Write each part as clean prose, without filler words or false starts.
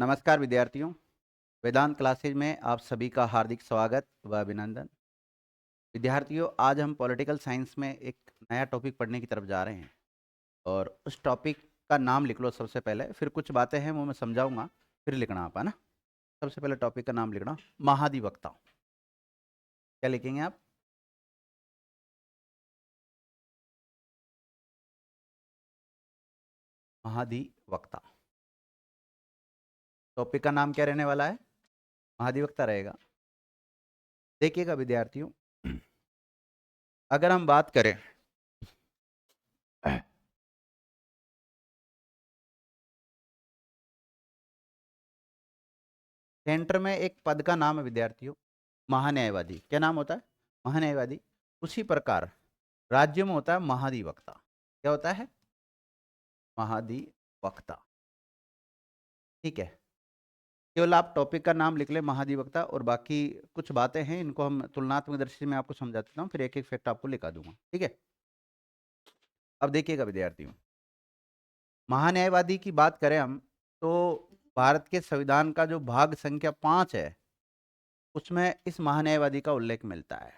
नमस्कार विद्यार्थियों। वेदांत क्लासेज में आप सभी का हार्दिक स्वागत व अभिनंदन। विद्यार्थियों, आज हम पॉलिटिकल साइंस में एक नया टॉपिक पढ़ने की तरफ जा रहे हैं और उस टॉपिक का नाम लिख लो सबसे पहले, फिर कुछ बातें हैं वो मैं समझाऊंगा, फिर लिखना आप, है ना। सबसे पहले टॉपिक का नाम लिखना, महाधिवक्ता। क्या लिखेंगे आप? महाधिवक्ता। टॉपिक का नाम क्या रहने वाला है? महाधिवक्ता रहेगा। देखिएगा विद्यार्थियों, अगर हम बात करें सेंटर में एक पद का नाम है विद्यार्थियों, महान्यायवादी। क्या नाम होता है? महान्यायवादी। उसी प्रकार राज्य में होता है महाधिवक्ता। क्या होता है? महाधिवक्ता। ठीक है, केवल आप टॉपिक का नाम लिख लें महाधिवक्ता, और बाकी कुछ बातें हैं इनको हम तुलनात्मक दृष्टि में आपको समझा देता हूँ, फिर एक एक फैक्ट आपको लिखा दूंगा। ठीक है, अब देखिएगा विद्यार्थियों, महान्यायवादी की बात करें हम तो भारत के संविधान का जो भाग संख्या 5 है उसमें इस महान्यायवादी का उल्लेख मिलता है।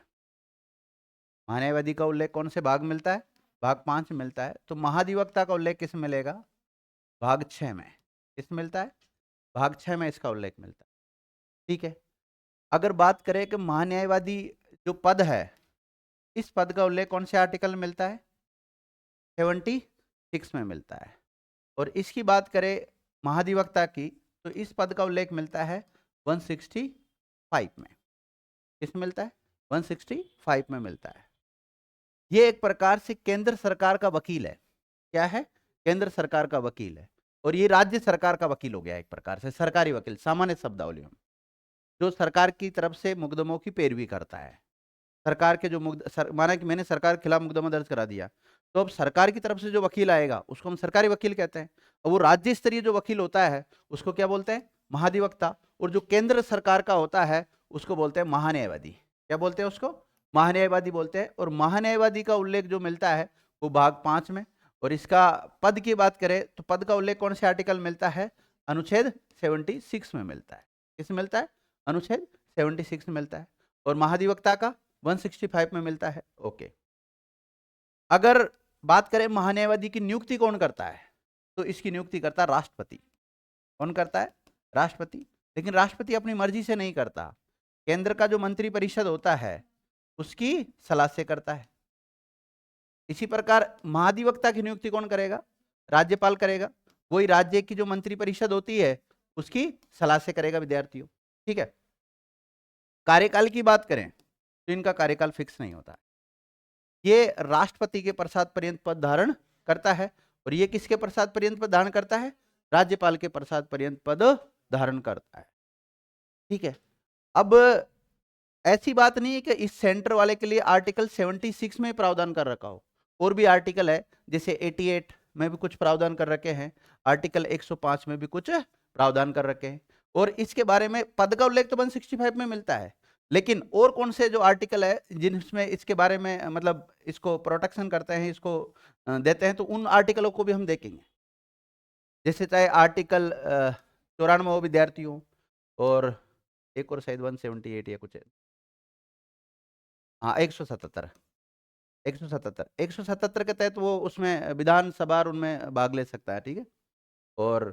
महान्यायवादी का उल्लेख कौन से भाग मिलता है? भाग 5 में मिलता है। तो महाधिवक्ता का उल्लेख किस में मिलेगा? भाग 6 में। किस में मिलता है? भाग 6 में इसका उल्लेख मिलता है। ठीक है, अगर बात करें कि महान्यायवादी जो पद है, इस पद का उल्लेख कौन से आर्टिकल में मिलता है? 76 में मिलता है। और इसकी बात करें महाधिवक्ता की, तो इस पद का उल्लेख मिलता है 165 में। किस में मिलता है? 165 में मिलता है। ये एक प्रकार से केंद्र सरकार का वकील है। क्या है? केंद्र सरकार का वकील है। और ये राज्य सरकार का वकील हो गया, एक प्रकार से सरकारी वकील सामान्य शब्दावली में, जो सरकार की तरफ से मुकदमों की पैरवी करता है। सरकार के जो माना कि मैंने सरकार के खिलाफ मुकदमा दर्ज करा दिया, तो अब सरकार की तरफ से जो वकील आएगा उसको हम सरकारी वकील कहते हैं। और वो राज्य स्तरीय जो वकील होता है उसको क्या बोलते हैं? महाधिवक्ता। और जो केंद्र सरकार का होता है उसको बोलते हैं महान्यायवादी। क्या बोलते हैं उसको? महान्यायवादी बोलते हैं। और महान्यायवादी का उल्लेख जो मिलता है वो भाग 5 में। और इसका पद की बात करें तो पद का उल्लेख कौन से आर्टिकल मिलता है? अनुच्छेद 76 में मिलता है। किस में मिलता है? अनुच्छेद 76 में मिलता है। और महाधिवक्ता का 165 में मिलता है। ओके, अगर बात करें महान्यायवादी की नियुक्ति कौन करता है, तो इसकी नियुक्ति करता है राष्ट्रपति। कौन करता है? राष्ट्रपति। लेकिन राष्ट्रपति अपनी मर्जी से नहीं करता, केंद्र का जो मंत्री परिषद होता है उसकी सलाह से करता है। इसी प्रकार महाधिवक्ता की नियुक्ति कौन करेगा? राज्यपाल करेगा। वही राज्य की जो मंत्री परिषद होती है उसकी सलाह से करेगा विद्यार्थियों। ठीक है, कार्यकाल की बात करें तो इनका कार्यकाल फिक्स नहीं होता है। ये राष्ट्रपति के प्रसाद पर्यंत पद धारण करता है। और ये किसके प्रसाद पर्यंत पद धारण करता है? राज्यपाल के प्रसाद पर्यंत पद धारण करता है। ठीक है, अब ऐसी बात नहीं है कि इस सेंटर वाले के लिए आर्टिकल 76 में प्रावधान कर रखा हो। और भी आर्टिकल है, जैसे 88 में भी कुछ प्रावधान कर रखे हैं, आर्टिकल 105 में भी कुछ प्रावधान कर रखे हैं। और इसके बारे में पद का उल्लेख तो 165 में मिलता है, लेकिन और कौन से जो आर्टिकल है जिनमें इसके बारे में मतलब इसको प्रोटेक्शन करते हैं, इसको देते हैं, तो उन आर्टिकलों को भी हम देखेंगे। जैसे चाहे आर्टिकल 94 हो विद्यार्थियों, और एक और शायद 178 या कुछ है। हाँ, 177। 177 के तहत वो उसमें विधानसभा उनमें भाग ले सकता है। ठीक है, और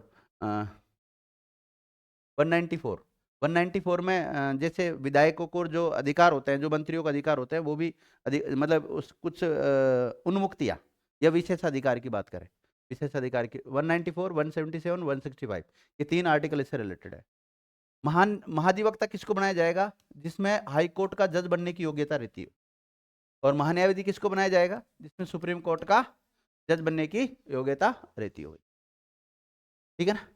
194 194 में जैसे विधायकों को जो अधिकार होते हैं, जो मंत्रियों का अधिकार होते हैं, वो भी मतलब उस कुछ उन्मुक्तियां या विशेष अधिकार की बात करें, विशेष अधिकार की 194, 177, 165, ये 3 आर्टिकल इससे रिलेटेड है। महाधिवक्ता किसको बनाया जाएगा? जिसमें हाई कोर्ट का जज बनने की योग्यता रहती है। और महान्यायवादी किसको बनाया जाएगा? जिसमें सुप्रीम कोर्ट का जज बनने की योग्यता रहती होगी। ठीक है ना।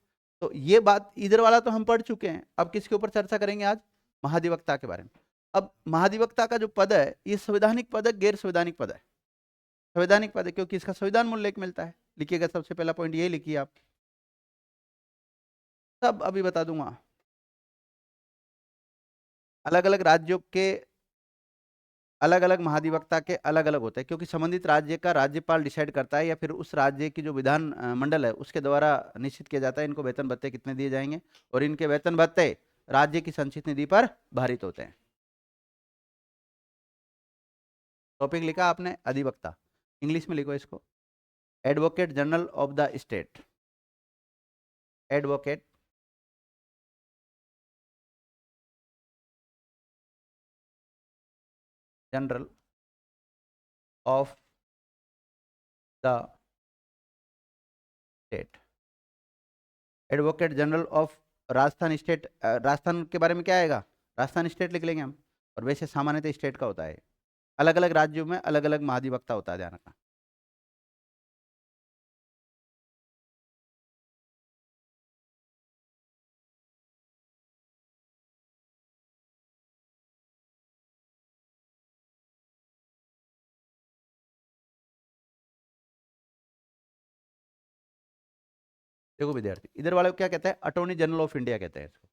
तो ये बात इधर वाला तो हम पढ़ चुके हैं। अब किसके ऊपर चर्चा करेंगे आज? महाधिवक्ता के बारे में। अब महाधिवक्ता का जो पद है ये संवैधानिक पद है, गैर संवैधानिक पद है? संवैधानिक पद है क्योंकि इसका संविधान में उल्लेख मिलता है। लिखिएगा, सबसे पहला पॉइंट ये लिखिए आप, सब अभी बता दूंगा। अलग अलग राज्यों के अलग अलग महाधिवक्ता के अलग अलग होते हैं, क्योंकि संबंधित राज्य का राज्यपाल डिसाइड करता है या फिर उस राज्य की जो विधान मंडल है उसके द्वारा निश्चित किया जाता है इनको वेतन भत्ते कितने दिए जाएंगे, और इनके वेतन भत्ते राज्य की संचित निधि पर भारित होते हैं। टॉपिक लिखा आपने अधिवक्ता, इंग्लिश में लिखो इसको, advocate general of the state, advocate general of the state, advocate general of Rajasthan state, Rajasthan के बारे में क्या आएगा, राजस्थान स्टेट लिख लेंगे हम, और वैसे सामान्यतः स्टेट का होता है। अलग अलग राज्यों में अलग अलग महाधिवक्ता होता है, ध्यान रखना। देखो विद्यार्थी, इधर वाले को क्या कहते हैं, अटॉर्नी जनरल ऑफ इंडिया कहते हैं इसको।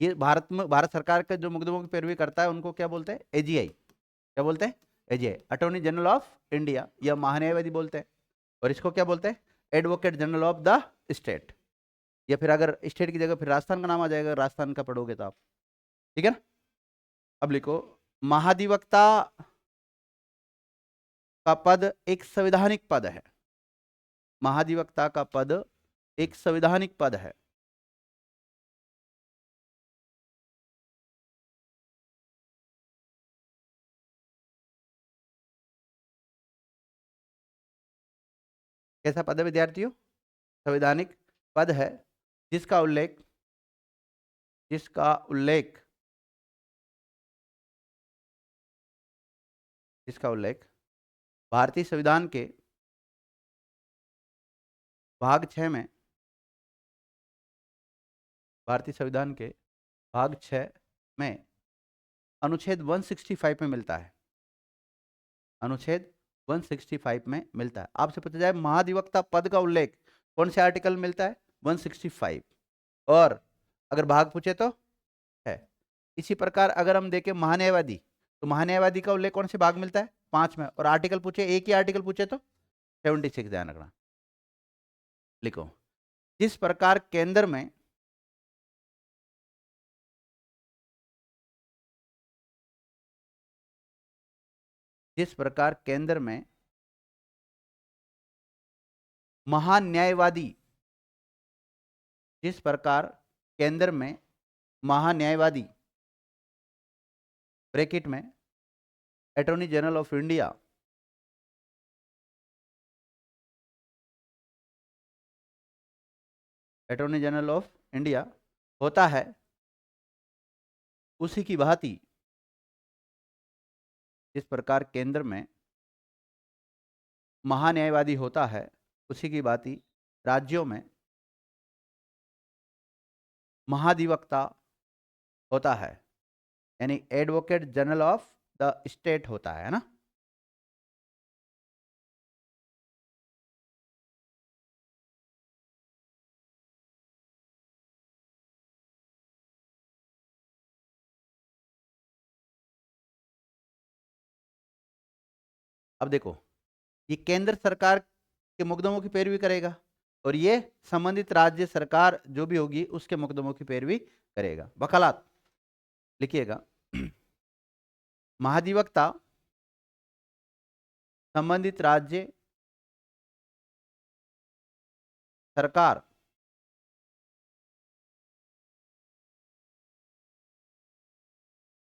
ये भारत में भारत सरकार के जो मुकदमों की पैरवी करता है उनको क्या बोलते हैं, एजीआई। क्या बोलते हैं, AGI, attorney general of India, या महान्यायवादी बोलते हैं। और इसको क्या बोलते हैं, advocate general of the state, या फिर अगर स्टेट की जगह फिर राजस्थान का नाम आ जाएगा, राजस्थान का पढ़ोगे तो आप, ठीक है ना। अब लिखो, महाधिवक्ता का पद एक संवैधानिक पद है, महाधिवक्ता का पद एक संवैधानिक पद है। कैसा पद है विद्यार्थियों, संवैधानिक पद है, जिसका उल्लेख जिसका उल्लेख जिसका उल्लेख भारतीय संविधान के भाग 6 में, भारतीय संविधान के भाग 6 में अनुच्छेद 165 में मिलता है, अनुच्छेद 165 में मिलता है। आपसे पूछा जाए महाधिवक्ता पद का उल्लेख कौन से आर्टिकल में मिलता है, 165, और अगर भाग पूछे तो है। इसी प्रकार अगर हम देखें महान्यायवादी, तो महान्यायवादी का उल्लेख कौन से भाग मिलता है, 5 में, और आर्टिकल पूछे, एक ही आर्टिकल पूछे तो 76, ध्यान रखना। लिखो, जिस प्रकार केंद्र में जिस प्रकार केंद्र में महान्यायवादी जिस प्रकार केंद्र में महान्यायवादी ब्रैकेट में attorney general of India attorney general of India होता है, उसी की भांति जिस प्रकार केंद्र में महान्यायवादी होता है, उसी की भांति राज्यों में महाधिवक्ता होता है, यानी advocate general of the state होता है ना। अब देखो, ये केंद्र सरकार के मुकदमों की पैरवी करेगा, और ये संबंधित राज्य सरकार जो भी होगी उसके मुकदमों की पैरवी करेगा। वकालत लिखिएगा, महाधिवक्ता संबंधित राज्य सरकार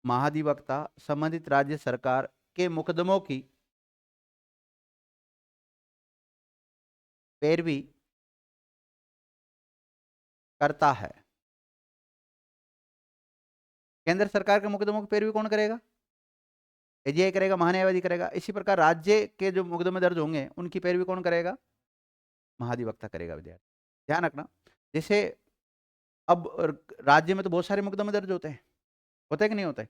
महाधिवक्ता संबंधित राज्य सरकार के मुकदमों की पैरवी करता है। केंद्र सरकार के मुकदमों की पैरवी कौन करेगा, एजीआई करेगा, महान्यायवादी करेगा। इसी प्रकार राज्य के जो मुकदमे दर्ज होंगे उनकी पैरवी कौन करेगा, महाधिवक्ता करेगा। विद्यार्थी ध्यान रखना, जैसे अब राज्य में तो बहुत सारे मुकदमे दर्ज होते हैं, होते हैं कि नहीं होते,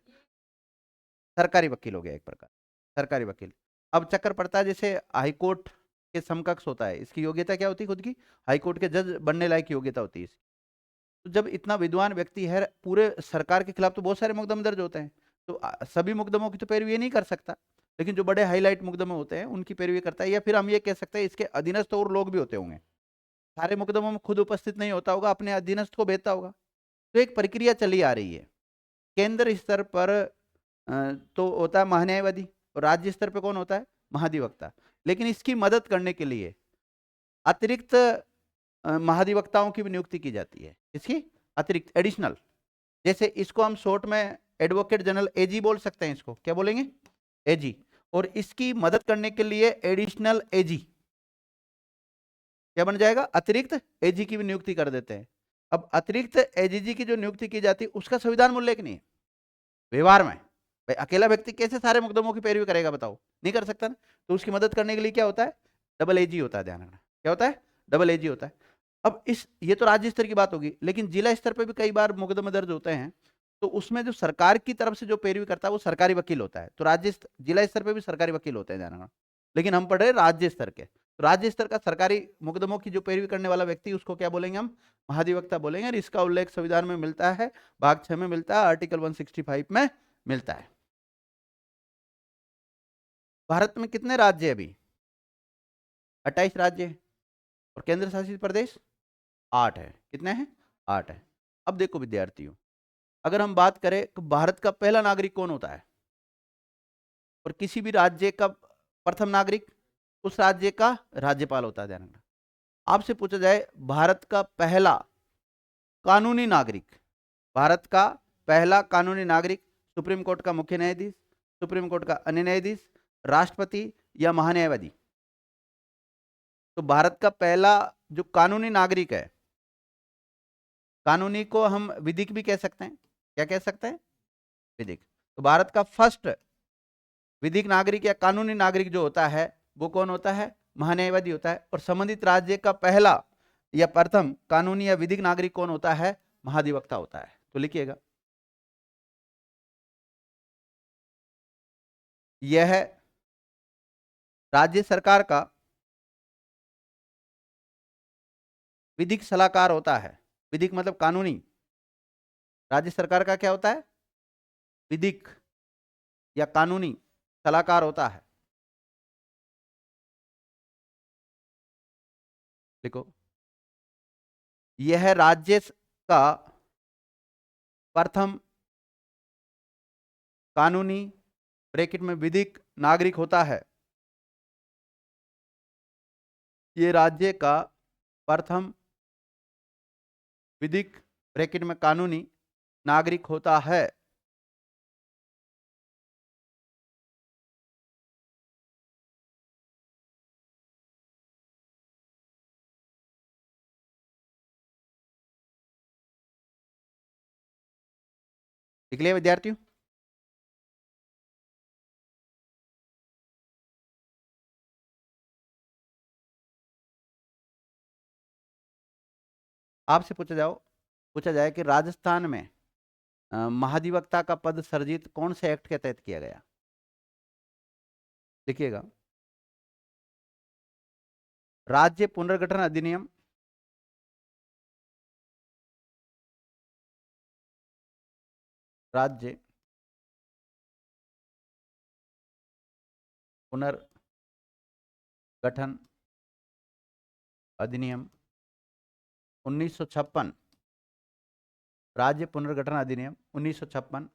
सरकारी वकील हो गया एक प्रकार, सरकारी वकील। अब चक्कर पड़ता है, जैसे हाईकोर्ट के समकक्ष होता है, इसकी योग्यता क्या होती है, खुद की हाईकोर्ट के जज बनने लायक योग्यता होती है इसकी। तो जब इतना विद्वान व्यक्ति है, पूरे सरकार के खिलाफ तो बहुत सारे मुकदमे दर्ज होते हैं, तो सभी मुकदमों की तो पैरवी ये नहीं कर सकता, लेकिन जो बड़े हाईलाइट मुकदमे होते हैं उनकी पैरवी करता है। या फिर हम ये कह सकते हैं इसके अधीनस्थ और लोग भी होते होंगे, सारे मुकदमों में खुद उपस्थित नहीं होता होगा, अपने अधीनस्थ को भेजता होगा। तो एक प्रक्रिया चली आ रही है। केंद्र स्तर पर तो होता है महान्यायवादी, और राज्य स्तर पर कौन होता है? महाधिवक्ता। लेकिन इसकी मदद करने के लिए अतिरिक्त महाधिवक्ताओं की भी नियुक्ति की जाती है। इसकी अतिरिक्त एडिशनल, जैसे इसको हम शॉर्ट में एडवोकेट जनरल एजी बोल सकते हैं। इसको क्या बोलेंगे? एजी। और इसकी मदद करने के लिए एडिशनल एजी क्या बन जाएगा? अतिरिक्त एजी की भी नियुक्ति कर देते हैं। अब अतिरिक्त एजीजी की जो नियुक्ति की जाती है उसका संविधान मूल्य नहीं है व्यवहार में। भाई अकेला व्यक्ति कैसे सारे मुकदमों की पैरवी करेगा बताओ? नहीं कर सकता ना। तो उसकी मदद करने के लिए क्या होता है? डबल एजी होता है। ध्यान रखना, क्या होता है? डबल एजी होता है। अब ये तो राज्य स्तर की बात होगी, लेकिन जिला स्तर पर भी कई बार मुकदमे दर्ज होते हैं, तो उसमें जो सरकार की तरफ से जो पैरवी करता है वो सरकारी वकील होता है। तो जिला स्तर पर भी सरकारी वकील होते हैं, ध्यान रखना। लेकिन हम पढ़ रहे राज्य स्तर के, तो राज्य स्तर का सरकारी मुकदमों की जो पैरवी करने वाला व्यक्ति उसको क्या बोलेंगे? हम महाधिवक्ता बोलेंगे। और इसका उल्लेख संविधान में मिलता है, भाग 6 में मिलता है, आर्टिकल 165 में मिलता है। भारत में कितने राज्य है अभी? 28 राज्य है। और केंद्र शासित प्रदेश 8 है। कितने हैं? 8 है। अब देखो विद्यार्थियों, अगर हम बात करें तो भारत का पहला नागरिक कौन होता है? और किसी भी राज्य का प्रथम नागरिक उस राज्य का राज्यपाल होता है। ध्यान रखना। आपसे पूछा जाए भारत का पहला कानूनी नागरिक, भारत का पहला कानूनी नागरिक सुप्रीम कोर्ट का मुख्य न्यायाधीश, सुप्रीम कोर्ट का अन्य न्यायाधीश, राष्ट्रपति या महान्यायवादी? तो भारत का पहला जो कानूनी नागरिक है, कानूनी को हम विधिक भी कह सकते हैं। क्या कह सकते हैं? विधिक। तो भारत का फर्स्ट विधिक नागरिक या कानूनी नागरिक जो होता है वो कौन होता है? महान्यायवादी होता है। और संबंधित राज्य का पहला या प्रथम कानूनी या विधिक नागरिक कौन होता है? महाधिवक्ता होता है। तो लिखिएगा, यह राज्य सरकार का विधिक सलाहकार होता है। विधिक मतलब कानूनी, राज्य सरकार का क्या होता है? विधिक या कानूनी सलाहकार होता है। देखो, यह राज्य का प्रथम कानूनी ब्रैकेट में विधिक नागरिक होता है। ये राज्य का प्रथम विधिक ब्रैकेट में कानूनी नागरिक होता है। लिख लिया विद्यार्थियों? आपसे पूछा जाए कि राजस्थान में महाधिवक्ता का पद सर्जित कौन से एक्ट के तहत किया गया? लिखिएगा, राज्य पुनर्गठन अधिनियम, राज्य पुनर्गठन अधिनियम 1956, राज्य पुनर्गठन अधिनियम 1956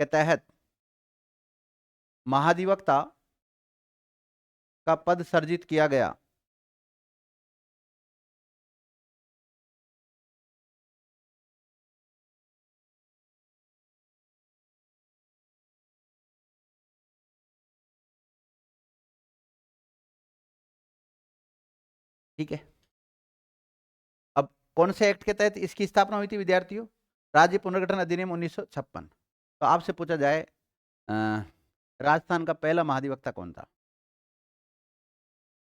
के तहत महाधिवक्ता का पद सर्जित किया गया। ठीक है। अब कौन से एक्ट के तहत इसकी स्थापना हुई थी विद्यार्थियों? राज्य पुनर्गठन अधिनियम 1956। तो आपसे पूछा जाए राजस्थान का पहला महाधिवक्ता कौन था?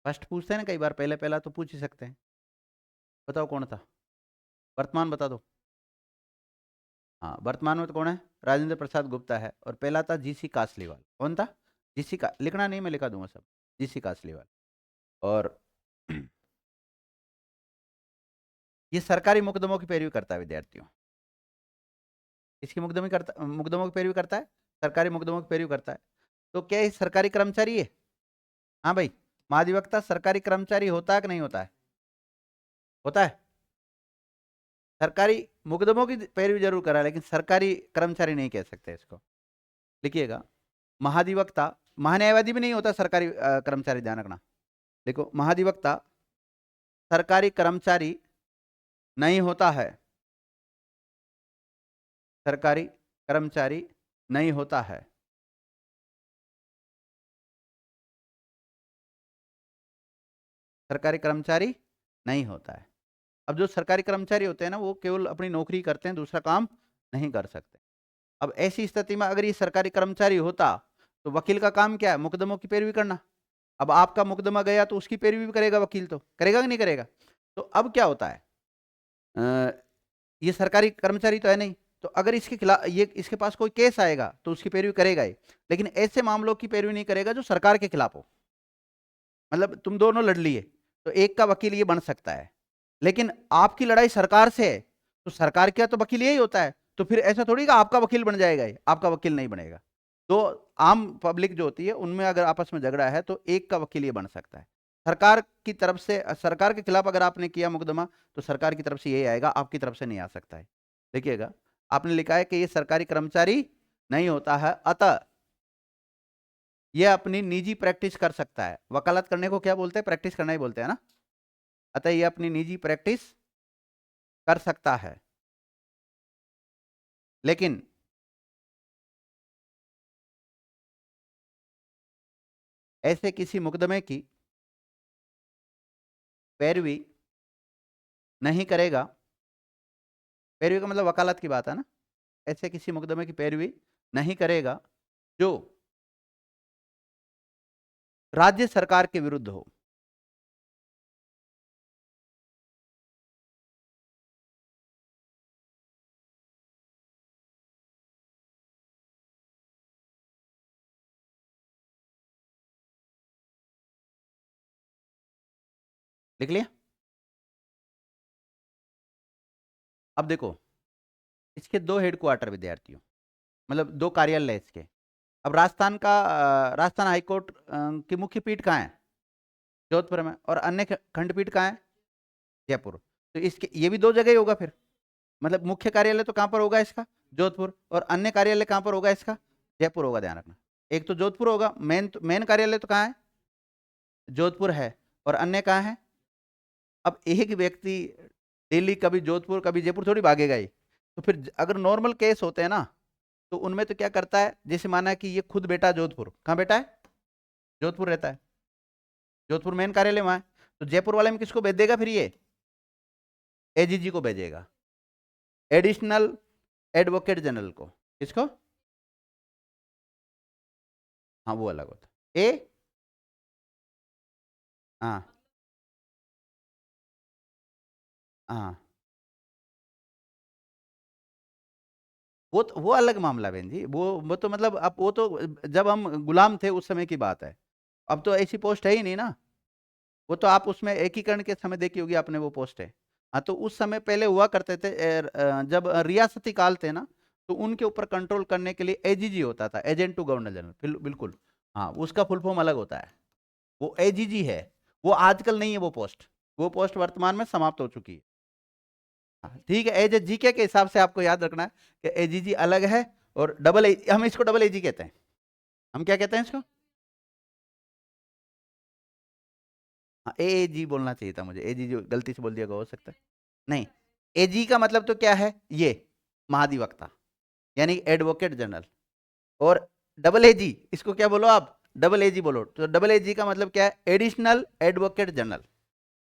फर्स्ट पूछते हैं ना कई बार, पहले पहला तो पूछ ही सकते हैं। बताओ कौन था? वर्तमान बता दो। हाँ, वर्तमान में तो कौन है? राजेंद्र प्रसाद गुप्ता है। और पहला था जीसी कासलीवाल। कौन था? जीसी का लिखना नहीं, मैं लिखा दूंगा सब। जीसी कासलीवाल। और ये सरकारी मुकदमों की पैरवी करता है विद्यार्थियों। इसकी मुकदमों की पैरवी करता है। सरकारी मुकदमों की पैरवी करता है। तो क्या ये सरकारी कर्मचारी है? हाँ भाई, महाधिवक्ता सरकारी कर्मचारी होता है कि नहीं होता है? होता है। सरकारी मुकदमों की पैरवी जरूर करा, लेकिन सरकारी कर्मचारी नहीं कह सकते इसको। लिखिएगा, महाधिवक्ता, महान्यायवादी भी नहीं होता सरकारी कर्मचारी, ध्यान रखना। देखो, महाधिवक्ता सरकारी कर्मचारी नहीं होता है, सरकारी कर्मचारी नहीं होता है। सरकारी कर्मचारी नहीं होता है। अब जो सरकारी कर्मचारी होते हैं ना, वो केवल अपनी नौकरी करते हैं, दूसरा काम नहीं कर सकते। अब ऐसी स्थिति में अगर ये सरकारी कर्मचारी होता, तो वकील का काम क्या है? मुकदमों की पैरवी करना। अब आपका मुकदमा गया तो उसकी पैरवी भी करेगा वकील, तो करेगा कि नहीं करेगा? तो अब क्या होता है, ये सरकारी कर्मचारी तो है नहीं, तो अगर इसके खिलाफ, ये इसके पास कोई केस आएगा तो उसकी पैरवी करेगा ही, लेकिन ऐसे मामलों की पैरवी नहीं करेगा जो सरकार के खिलाफ हो। मतलब तुम दोनों लड़ लिए, तो एक का वकील ये बन सकता है, लेकिन आपकी लड़ाई सरकार से है, तो सरकार का तो वकील यही होता है, तो फिर ऐसा थोड़ी कि आपका वकील बन जाएगा, ये आपका वकील नहीं बनेगा। तो आम पब्लिक जो होती है, उनमें अगर आपस में झगड़ा है तो एक का वकील ये बन सकता है। सरकार की तरफ से, सरकार के खिलाफ अगर आपने किया मुकदमा, तो सरकार की तरफ से यही आएगा, आपकी तरफ से नहीं आ सकता है। देखिएगा, आपने लिखा है कि ये सरकारी कर्मचारी नहीं होता है, अतः यह अपनी निजी प्रैक्टिस कर सकता है। वकालत करने को क्या बोलते हैं? प्रैक्टिस करना ही बोलते हैं ना। अतः यह अपनी निजी प्रैक्टिस कर सकता है, लेकिन ऐसे किसी मुकदमे की पैरवी नहीं करेगा। पैरवी का मतलब वकालत की बात है ना। ऐसे किसी मुकदमे की पैरवी नहीं करेगा जो राज्य सरकार के विरुद्ध हो। लिख लिया? अब देखो, इसके दो हेडक्वार्टर विद्यार्थियों, मतलब दो कार्यालय इसके। अब राजस्थान का, राजस्थान हाईकोर्ट की मुख्य पीठ कहाँ है? जोधपुर में। और अन्य खंडपीठ कहाँ है? जयपुर। तो इसके ये भी दो जगह ही होगा फिर। मतलब मुख्य कार्यालय तो कहाँ पर होगा इसका? जोधपुर। और अन्य कार्यालय कहाँ पर होगा इसका? जयपुर होगा, ध्यान रखना। एक तो जोधपुर होगा, मेन कार्यालय तो कहाँ है? जोधपुर है। और अन्य कहाँ है? अब एक व्यक्ति दिल्ली, कभी जोधपुर कभी जयपुर थोड़ी भागेगा ही। तो फिर अगर नॉर्मल केस होते हैं ना, तो उनमें तो क्या करता है, जैसे माना कि ये खुद बेटा जोधपुर, कहाँ बेटा है? जोधपुर रहता है, जोधपुर मेन कार्यालय वहां है। तो जयपुर वाले में किसको भेज देगा फिर ये? एजीजी को भेजेगा, एडिशनल एडवोकेट जनरल को। किसको? हाँ, वो अलग होता है। हाँ हाँ, वो अलग मामला बहन जी। वो तो मतलब, अब वो तो जब हम गुलाम थे उस समय की बात है। अब तो ऐसी पोस्ट है ही नहीं ना। वो तो आप उसमें एकीकरण के समय देखी होगी आपने, वो पोस्ट है। हाँ, तो उस समय पहले हुआ करते थे, जब रियासती काल थे ना, तो उनके ऊपर कंट्रोल करने के लिए एजीजी होता था, एजेंट टू गवर्नर जनरल, बिल्कुल। हाँ, उसका फुल फॉर्म अलग होता है, वो एजीजी है। वो आजकल नहीं है वो पोस्ट, वो पोस्ट वर्तमान में समाप्त हो चुकी है। हाँ, ठीक है, एज जीके के हिसाब से आपको याद रखना है कि एजीजी अलग है, और हम इसको डबल एजी कहते हैं। हम क्या कहते हैं इसको? हाँ, एजी बोलना चाहिए था मुझे, एजी जो गलती से बोल दिया हो सकता है। नहीं, एजी का मतलब तो क्या है, ये महाधिवक्ता, यानी एडवोकेट जनरल। और डबल एजी, इसको क्या बोलो आप? डबल एजी बोलो। तो डबल एजी का मतलब क्या है? एडिशनल एडवोकेट जनरल,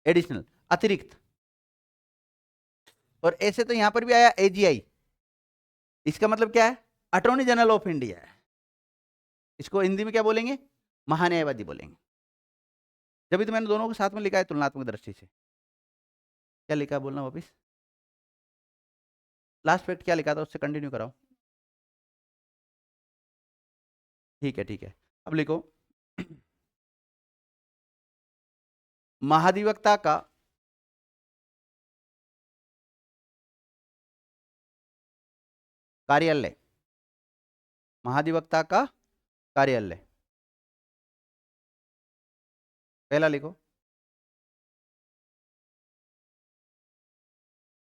एडिशनल, अतिरिक्त। और ऐसे तो यहां पर भी आया एजीआई, इसका मतलब क्या है? अटॉर्नी जनरल ऑफ इंडिया है। इसको हिंदी में क्या बोलेंगे? महान्यायवादी बोलेंगे। जब भी तो मैंने दोनों को साथ में लिखा है तुलनात्मक दृष्टि से। क्या लिखा है बोलना वापिस? लास्ट फैक्ट क्या लिखा था, उससे कंटिन्यू कराओ। ठीक है, ठीक है। अब लिखो, महाधिवक्ता का कार्यालय महाधिवक्ता का कार्यालय, पहला लिखो।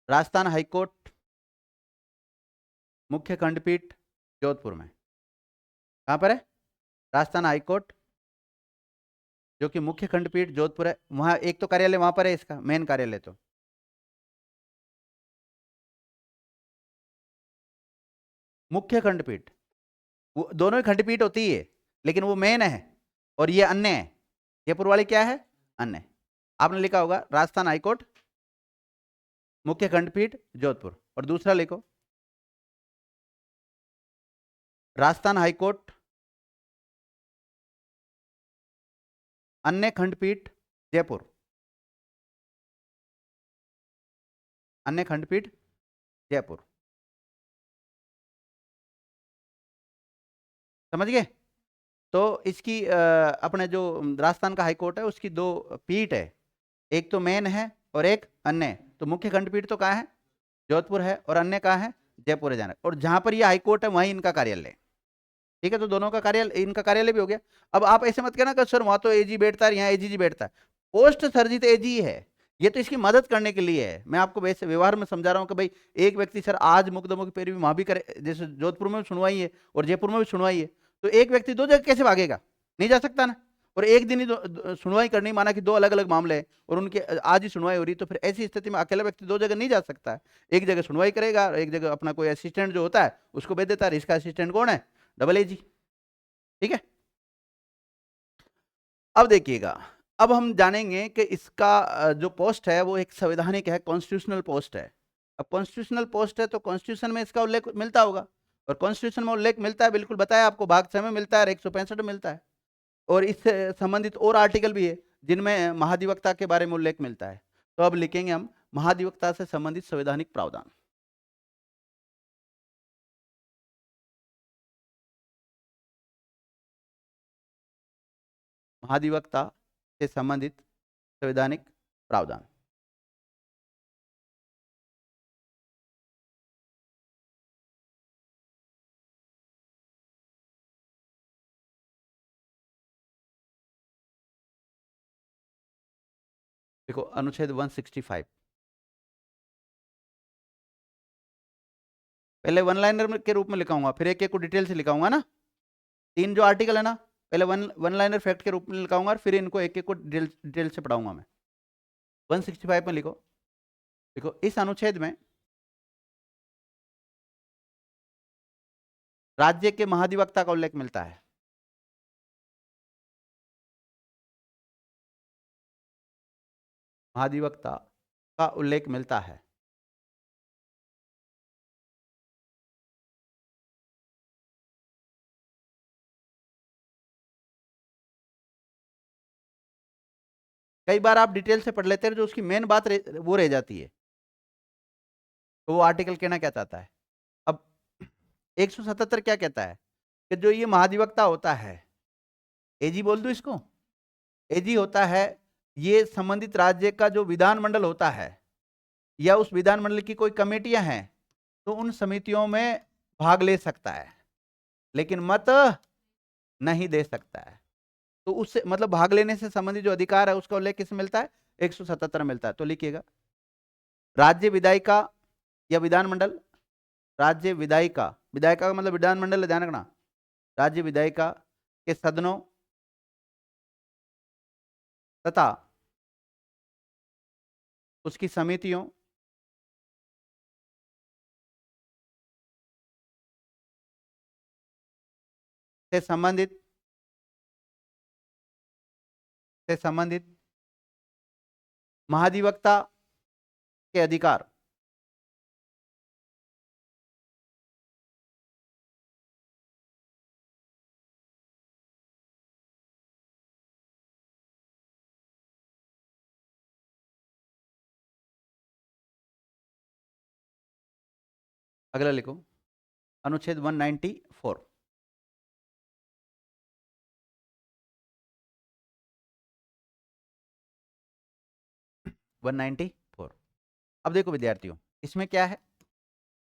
राजस्थान हाईकोर्ट मुख्य खंडपीठ जोधपुर में, कहाँ पर है? राजस्थान हाईकोर्ट जो कि मुख्य खंडपीठ जोधपुर है, वहां एक तो कार्यालय वहां पर है, इसका मेन कार्यालय तो मुख्य खंडपीठ, वो दोनों ही खंडपीठ होती है, लेकिन वो मेन है और ये अन्य है। जयपुर वाली क्या है? अन्य। आपने लिखा होगा राजस्थान हाईकोर्ट मुख्य खंडपीठ जोधपुर, और दूसरा लिखो राजस्थान हाईकोर्ट अन्य खंडपीठ जयपुर, अन्य खंडपीठ जयपुर। समझ गए? तो इसकी अपने जो राजस्थान का हाईकोर्ट है उसकी दो पीठ है, एक तो मेन है और एक अन्य। तो मुख्य खंडपीठ तो कहाँ है? जोधपुर है, और अन्य कहाँ है? जयपुर है जाना, और जहां पर यह हाईकोर्ट है वहीं इनका कार्यालय। ठीक है, तो दोनों का कार्यालय, इनका कार्यालय भी हो गया। अब आप ऐसे मत कहना कि सर वहां तो एजी बैठता है, यहाँ एजीजी बैठता है। पोस्ट सर्जित एजी है, ये तो इसकी मदद करने के लिए है। मैं आपको वैसे व्यवहार में समझा रहा हूँ कि भाई एक व्यक्ति सर आज मुकदमों की पैरवी वहां भी करे, जैसे जोधपुर में भी सुनवाई है और जयपुर में भी सुनवाई है, तो एक व्यक्ति दो जगह कैसे भागेगा? नहीं जा सकता ना। और एक दिन ही सुनवाई करनी, माना कि दो अलग अलग मामले हैं और उनके आज ही सुनवाई हो रही, तो फिर ऐसी स्थिति में अकेला व्यक्ति दो जगह नहीं जा सकता है। एक जगह सुनवाई करेगा और एक जगह अपना कोई असिस्टेंट जो होता है उसको भेज देता है। इसका असिस्टेंट कौन है? डबल एजी। ठीक है, अब देखिएगा, अब हम जानेंगे कि इसका जो पोस्ट है वो एक संवैधानिक है, कॉन्स्टिट्यूशनल पोस्ट है। अब कॉन्स्टिट्यूशनल पोस्ट है तो कॉन्स्टिट्यूशन में इसका उल्लेख मिलता होगा, और कॉन्स्टिट्यूशन में उल्लेख मिलता है, बिल्कुल बताया आपको, भाग 6 में मिलता है और 165 में मिलता है, और इससे संबंधित और आर्टिकल भी है जिनमें महाधिवक्ता के बारे में उल्लेख मिलता है। तो अब लिखेंगे हम महाधिवक्ता से संबंधित संवैधानिक प्रावधान। महाधिवक्ता से संबंधित संवैधानिक प्रावधान। देखो अनुच्छेद 165, पहले वन लाइनर के रूप में लिखाऊंगा, फिर एक एक को डिटेल से लिखाऊंगा ना। तीन जो आर्टिकल है ना, पहले वन लाइनर फैक्ट के रूप में लिखाऊंगा और फिर इनको एक एक को डिटेल से पढ़ाऊंगा मैं। 165 में लिखो, देखो इस अनुच्छेद में राज्य के महाधिवक्ता का उल्लेख मिलता है। महाधिवक्ता का उल्लेख मिलता है। कई बार आप डिटेल से पढ़ लेते हैं, जो उसकी मेन बात वो रह जाती है, तो वो आर्टिकल कहना क्या चाहता है। अब 177 क्या कहता है कि जो ये महाधिवक्ता होता है, एजी बोल दो इसको, एजी होता है, ये संबंधित राज्य का जो विधानमंडल होता है या उस विधानमंडल की कोई कमेटियां हैं, तो उन समितियों में भाग ले सकता है, लेकिन मत नहीं दे सकता है। तो उससे मतलब भाग लेने से संबंधित जो अधिकार है उसका उल्लेख किस मिलता है? 177 मिलता है। तो लिखिएगा राज्य विधायिका या विधानमंडल, राज्य विधायिका, विधायिका का मतलब विधानमंडल है, ध्यान रखना, राज्य विधायिका के सदनों तथा उसकी समितियों से संबंधित महाधिवक्ता के अधिकार अगला लिखो अनुच्छेद 194, 194। अब देखो विद्यार्थियों, इसमें क्या है,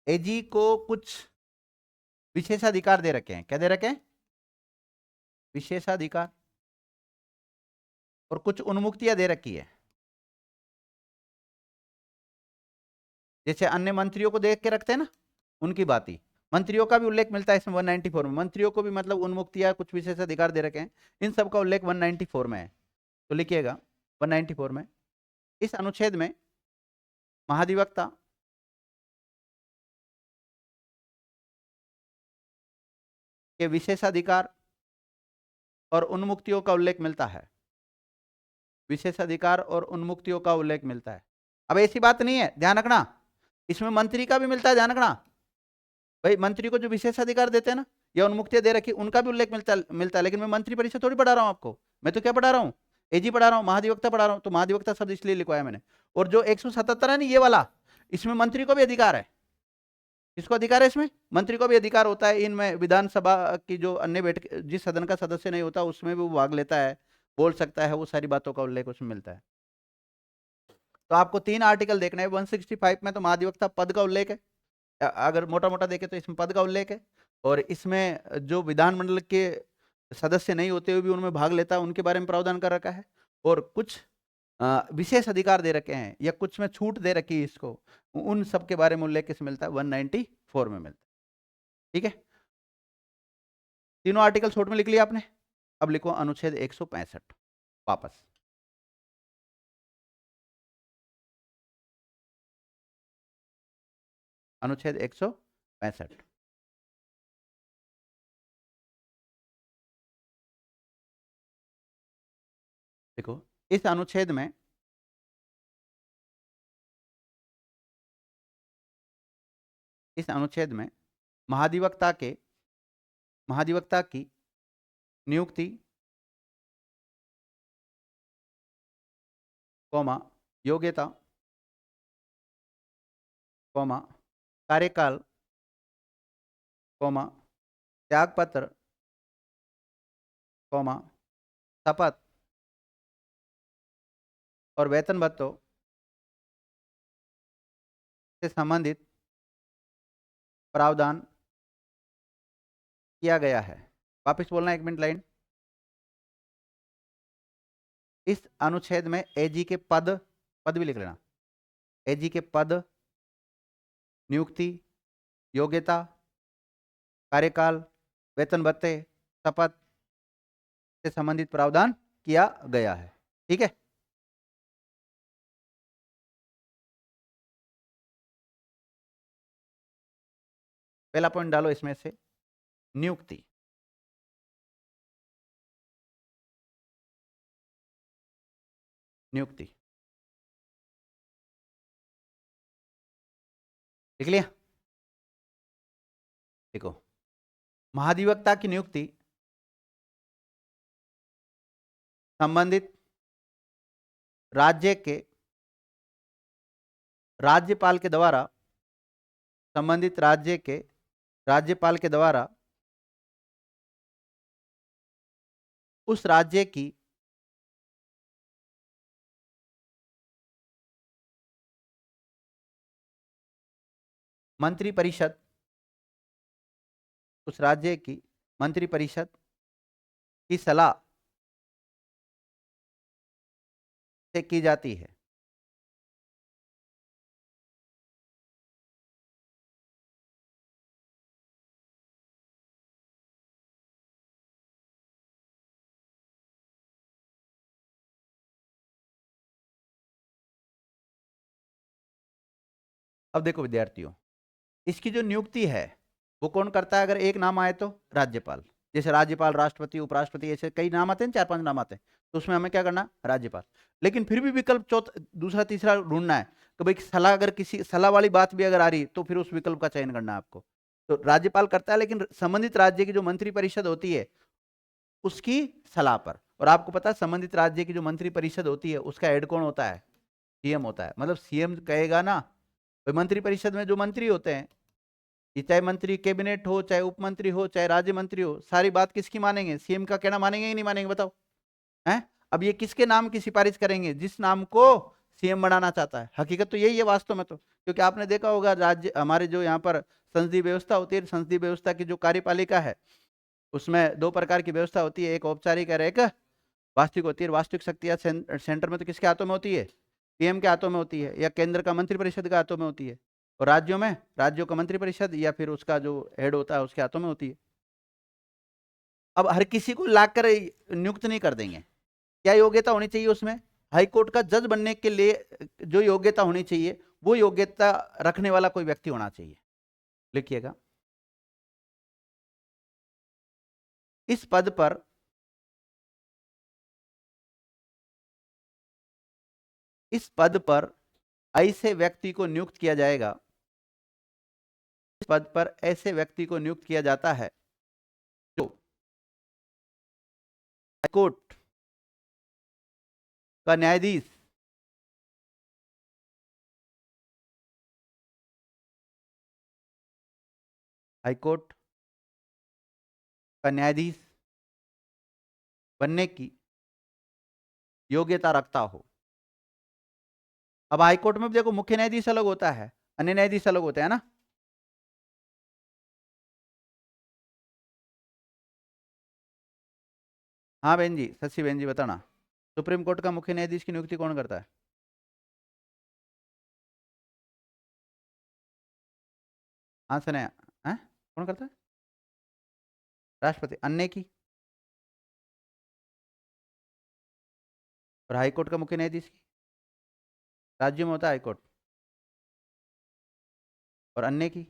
एजी को कुछ विशेषाधिकार दे रखे हैं। क्या दे रखे हैं? विशेषाधिकार। और कुछ उन्मुक्तियां दे रखी है, जैसे अन्य मंत्रियों को देख के रखते हैं ना, उनकी बात ही। मंत्रियों का भी उल्लेख मिलता है इसमें 194 में। मंत्रियों को भी मतलब उन्मुक्तियां, कुछ विशेषाधिकार दे रखे हैं, इन सब का उल्लेख 194 में है। तो लिखिएगा 194 में इस अनुच्छेद में महाधिवक्ता के विशेषाधिकार और उन्मुक्तियों का उल्लेख मिलता है। विशेषाधिकार और उन्मुक्तियों का उल्लेख मिलता है। अब ऐसी बात नहीं है, ध्यान रखना, इसमें मंत्री का भी मिलता है, ध्यान रखना भाई। मंत्री को जो विशेषाधिकार देते हैं ना या उन्मुक्तियां दे रखी, उनका भी उल्लेख मिलता है। लेकिन मैं मंत्री परिषद थोड़ी पढ़ा रहा हूं आपको, मैं तो क्या पढ़ा रहा हूं? एजी पढ़ा रहा हूं, महाधिवक्ता पढ़ा रहा हूं। तो महाधिवक्ता शब्द इसलिए लिखवाया मैंने। और जो 177 है ना ये वाला, इसमें मंत्री को भी अधिकार है। किसको अधिकार है? इसमें मंत्री को भी अधिकार होता है। इनमें विधानसभा की जो अन्य बैठक, जिस सदन का सदस्य नहीं होता उसमें भी वो भाग लेता है, बोल सकता है, वो सारी बातों का उल्लेख उसमें मिलता है। तो आपको 3 आर्टिकल देखना है। 165 में तो महाधिवक्ता पद का उल्लेख है, अगर मोटा मोटा देखे तो इसमें पद का उल्लेख है। और इसमें जो विधानमंडल के सदस्य नहीं होते हुए भी उनमें भाग लेता है, उनके बारे में प्रावधान कर रखा है। और कुछ विशेष अधिकार दे रखे हैं या कुछ में छूट दे रखी है इसको, उन सब के बारे में उल्लेख किस मिलता है? 194 में मिलता है। ठीक है, तीनों आर्टिकल शॉर्ट में लिख लिया आपने। अब लिखो अनुच्छेद 165 वापस। अनुच्छेद 165 देखो, इस अनुच्छेद में महाधिवक्ता की नियुक्ति, योग्यता, कार्यकाल, त्यागपत्र, शपथ और वेतन भत्तों से संबंधित प्रावधान किया गया है। वापस बोलना 1 मिनट लाइन। इस अनुच्छेद में एजी के पद भी लिख लेना। एजी के पद, नियुक्ति, योग्यता, कार्यकाल, वेतन भत्ते, शपथ से संबंधित प्रावधान किया गया है। ठीक है, पहला पॉइंट डालो इसमें से, नियुक्ति। लिख लिया? देखो, महाधिवक्ता की नियुक्ति संबंधित राज्य के राज्यपाल के द्वारा, उस राज्य की मंत्रिपरिषद की सलाह से की जाती है। अब देखो विद्यार्थियों, इसकी जो नियुक्ति है वो कौन करता है? अगर एक नाम आए तो राज्यपाल। जैसे राज्यपाल, राष्ट्रपति, उपराष्ट्रपति, ऐसे कई नाम आते हैं, 4-5 नाम आते हैं, तो उसमें हमें क्या करना? राज्यपाल। लेकिन फिर भी विकल्प दूसरा तीसरा ढूंढना है कि भाई सलाह, अगर किसी सलाह वाली बात भी अगर आ रही तो फिर उस विकल्प का चयन करना है आपको। तो राज्यपाल करता है, लेकिन संबंधित राज्य की जो मंत्रिपरिषद होती है उसकी सलाह पर। और आपको पता है संबंधित राज्य की जो मंत्रिपरिषद होती है उसका हेड कौन होता है? सीएम होता है। मतलब सीएम कहेगा ना, मंत्रिपरिषद में जो मंत्री होते हैं, ये चाहे मंत्री कैबिनेट हो, चाहे उप मंत्री हो, चाहे राज्य मंत्री हो, सारी बात किसकी मानेंगे? सीएम का कहना मानेंगे कि नहीं मानेंगे? बताओ हैं? अब ये किसके नाम की सिफारिश करेंगे? जिस नाम को सीएम बनाना चाहता है। हकीकत तो यही है वास्तव में तो, क्योंकि आपने देखा होगा राज्य हमारे जो यहाँ पर संसदीय व्यवस्था होती है, संसदीय व्यवस्था की जो कार्यपालिका है उसमें दो प्रकार की व्यवस्था होती है, एक औपचारिक और एक वास्तविक होती है। वास्तविक शक्तियां सेंटर में तो किसके हाथों में होती है? पीएम के हाथों में होती है, या केंद्र का मंत्रिपरिषद के हाथों में होती है, और राज्यों में राज्यों का मंत्रिपरिषद या फिर उसका जो हेड होता है उसके हाथों में होती है। अब हर किसी को लाकर नियुक्त नहीं कर देंगे। क्या योग्यता होनी चाहिए उसमें? हाईकोर्ट का जज बनने के लिए जो योग्यता होनी चाहिए वो योग्यता रखने वाला कोई व्यक्ति होना चाहिए। लिखिएगा, इस पद पर ऐसे व्यक्ति को नियुक्त किया जाएगा, इस पद पर ऐसे व्यक्ति को नियुक्त किया जाता है जो हाईकोर्ट का न्यायाधीश हाईकोर्ट का न्यायाधीश बनने की योग्यता रखता हो। अब हाईकोर्ट में भी देखो, मुख्य न्यायाधीश अलग होता है, अन्य न्यायाधीश अलग होते हैं ना। हाँ बहन जी, शशि बहन जी बताना, सुप्रीम कोर्ट का मुख्य न्यायाधीश की नियुक्ति कौन करता है? हाँ सुने हैं, कौन करता है? राष्ट्रपति। अन्य की? और हाईकोर्ट का मुख्य न्यायाधीश की? राज्यों में होता है हाईकोर्ट। और अन्य की?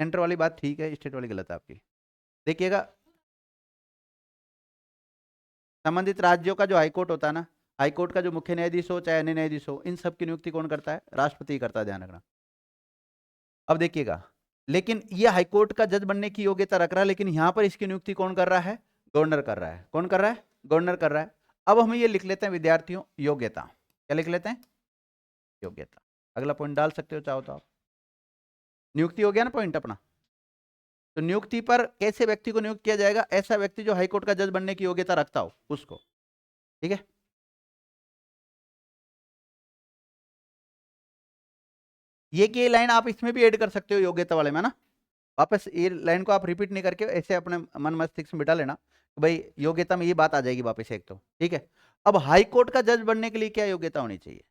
सेंटर वाली बात ठीक है, स्टेट वाली गलत है आपकी। देखिएगा, संबंधित राज्यों का जो हाईकोर्ट होता है ना, हाईकोर्ट का जो मुख्य न्यायाधीश हो चाहे अन्य न्यायाधीश हो, इन सब की नियुक्ति कौन करता है? राष्ट्रपति करता है, ध्यान रखना। अब देखिएगा, लेकिन ये हाईकोर्ट का जज बनने की योग्यता रख रहा है, लेकिन यहां पर इसकी नियुक्ति कौन कर रहा है? गवर्नर कर रहा है। कौन कर रहा है? गवर्नर कर रहा है। अब हम ये लिख लेते हैं विद्यार्थियों, योग्यता। क्या लिख लेते हैं? योग्यता। अगला पॉइंट डाल सकते हो चाहो तो आप। नियुक्ति हो गया ना पॉइंट अपना। तो नियुक्ति पर कैसे व्यक्ति को नियुक्त किया जाएगा? ऐसा व्यक्ति जो हाईकोर्ट का जज बनने की योग्यता रखता हो उसको। ठीक है, ये लाइन आप इसमें भी ऐड कर सकते हो योग्यता वाले में ना। वापस ये लाइन को आप रिपीट नहीं करके ऐसे अपने मन मस्तिष्क में बिठा लेना कि भाई योग्यता में ये बात आ जाएगी वापस एक तो। ठीक है, अब हाईकोर्ट का जज बनने के लिए क्या योग्यता होनी चाहिए?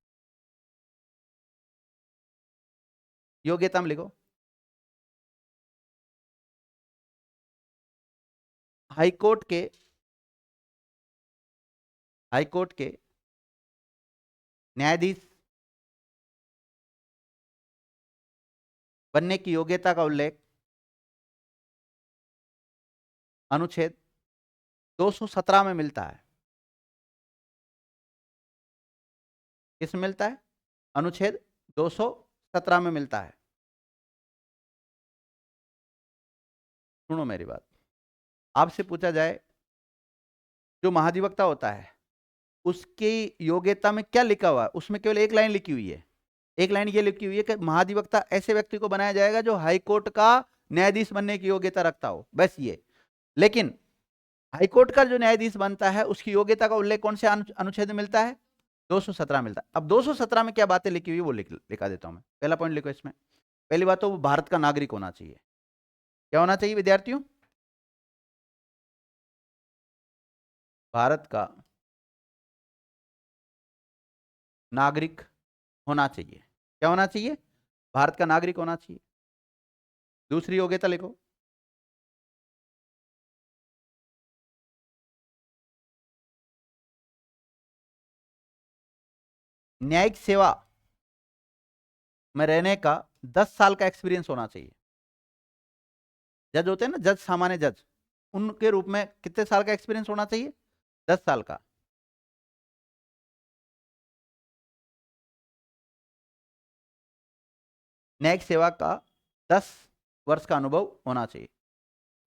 योग्यता में लिखो, हाईकोर्ट के न्यायाधीश बनने की योग्यता का उल्लेख अनुच्छेद 217 में मिलता है। किस में मिलता है? अनुच्छेद 217 में मिलता है। सुनो मेरी बात, आपसे पूछा जाए जो महाधिवक्ता होता है उसकी योग्यता में क्या लिखा हुआ है, उसमें केवल एक लाइन लिखी हुई है। एक लाइन ये लिखी हुई है कि महाधिवक्ता ऐसे व्यक्ति को बनाया जाएगा जो हाईकोर्ट का न्यायाधीश बनने की योग्यता रखता हो, बस ये। लेकिन हाईकोर्ट का जो न्यायाधीश बनता है उसकी योग्यता का उल्लेख कौन से अनुच्छेद में मिलता है? 217 मिलता है। अब 217 में क्या बातें लिखी हुई वो लिखा देता हूं मैं। पहला पॉइंट लिखो इसमें। पहली बात तो वो भारत का नागरिक होना चाहिए। क्या होना चाहिए विद्यार्थियों? भारत का नागरिक होना चाहिए। क्या होना चाहिए? भारत का नागरिक होना चाहिए। दूसरी योग्यता लिखो, न्यायिक सेवा में रहने का 10 साल का एक्सपीरियंस होना चाहिए। जज होते हैं ना, जज, सामान्य जज, उनके रूप में कितने साल का एक्सपीरियंस होना चाहिए? 10 साल का। न्यायिक सेवा का 10 वर्ष का अनुभव होना चाहिए।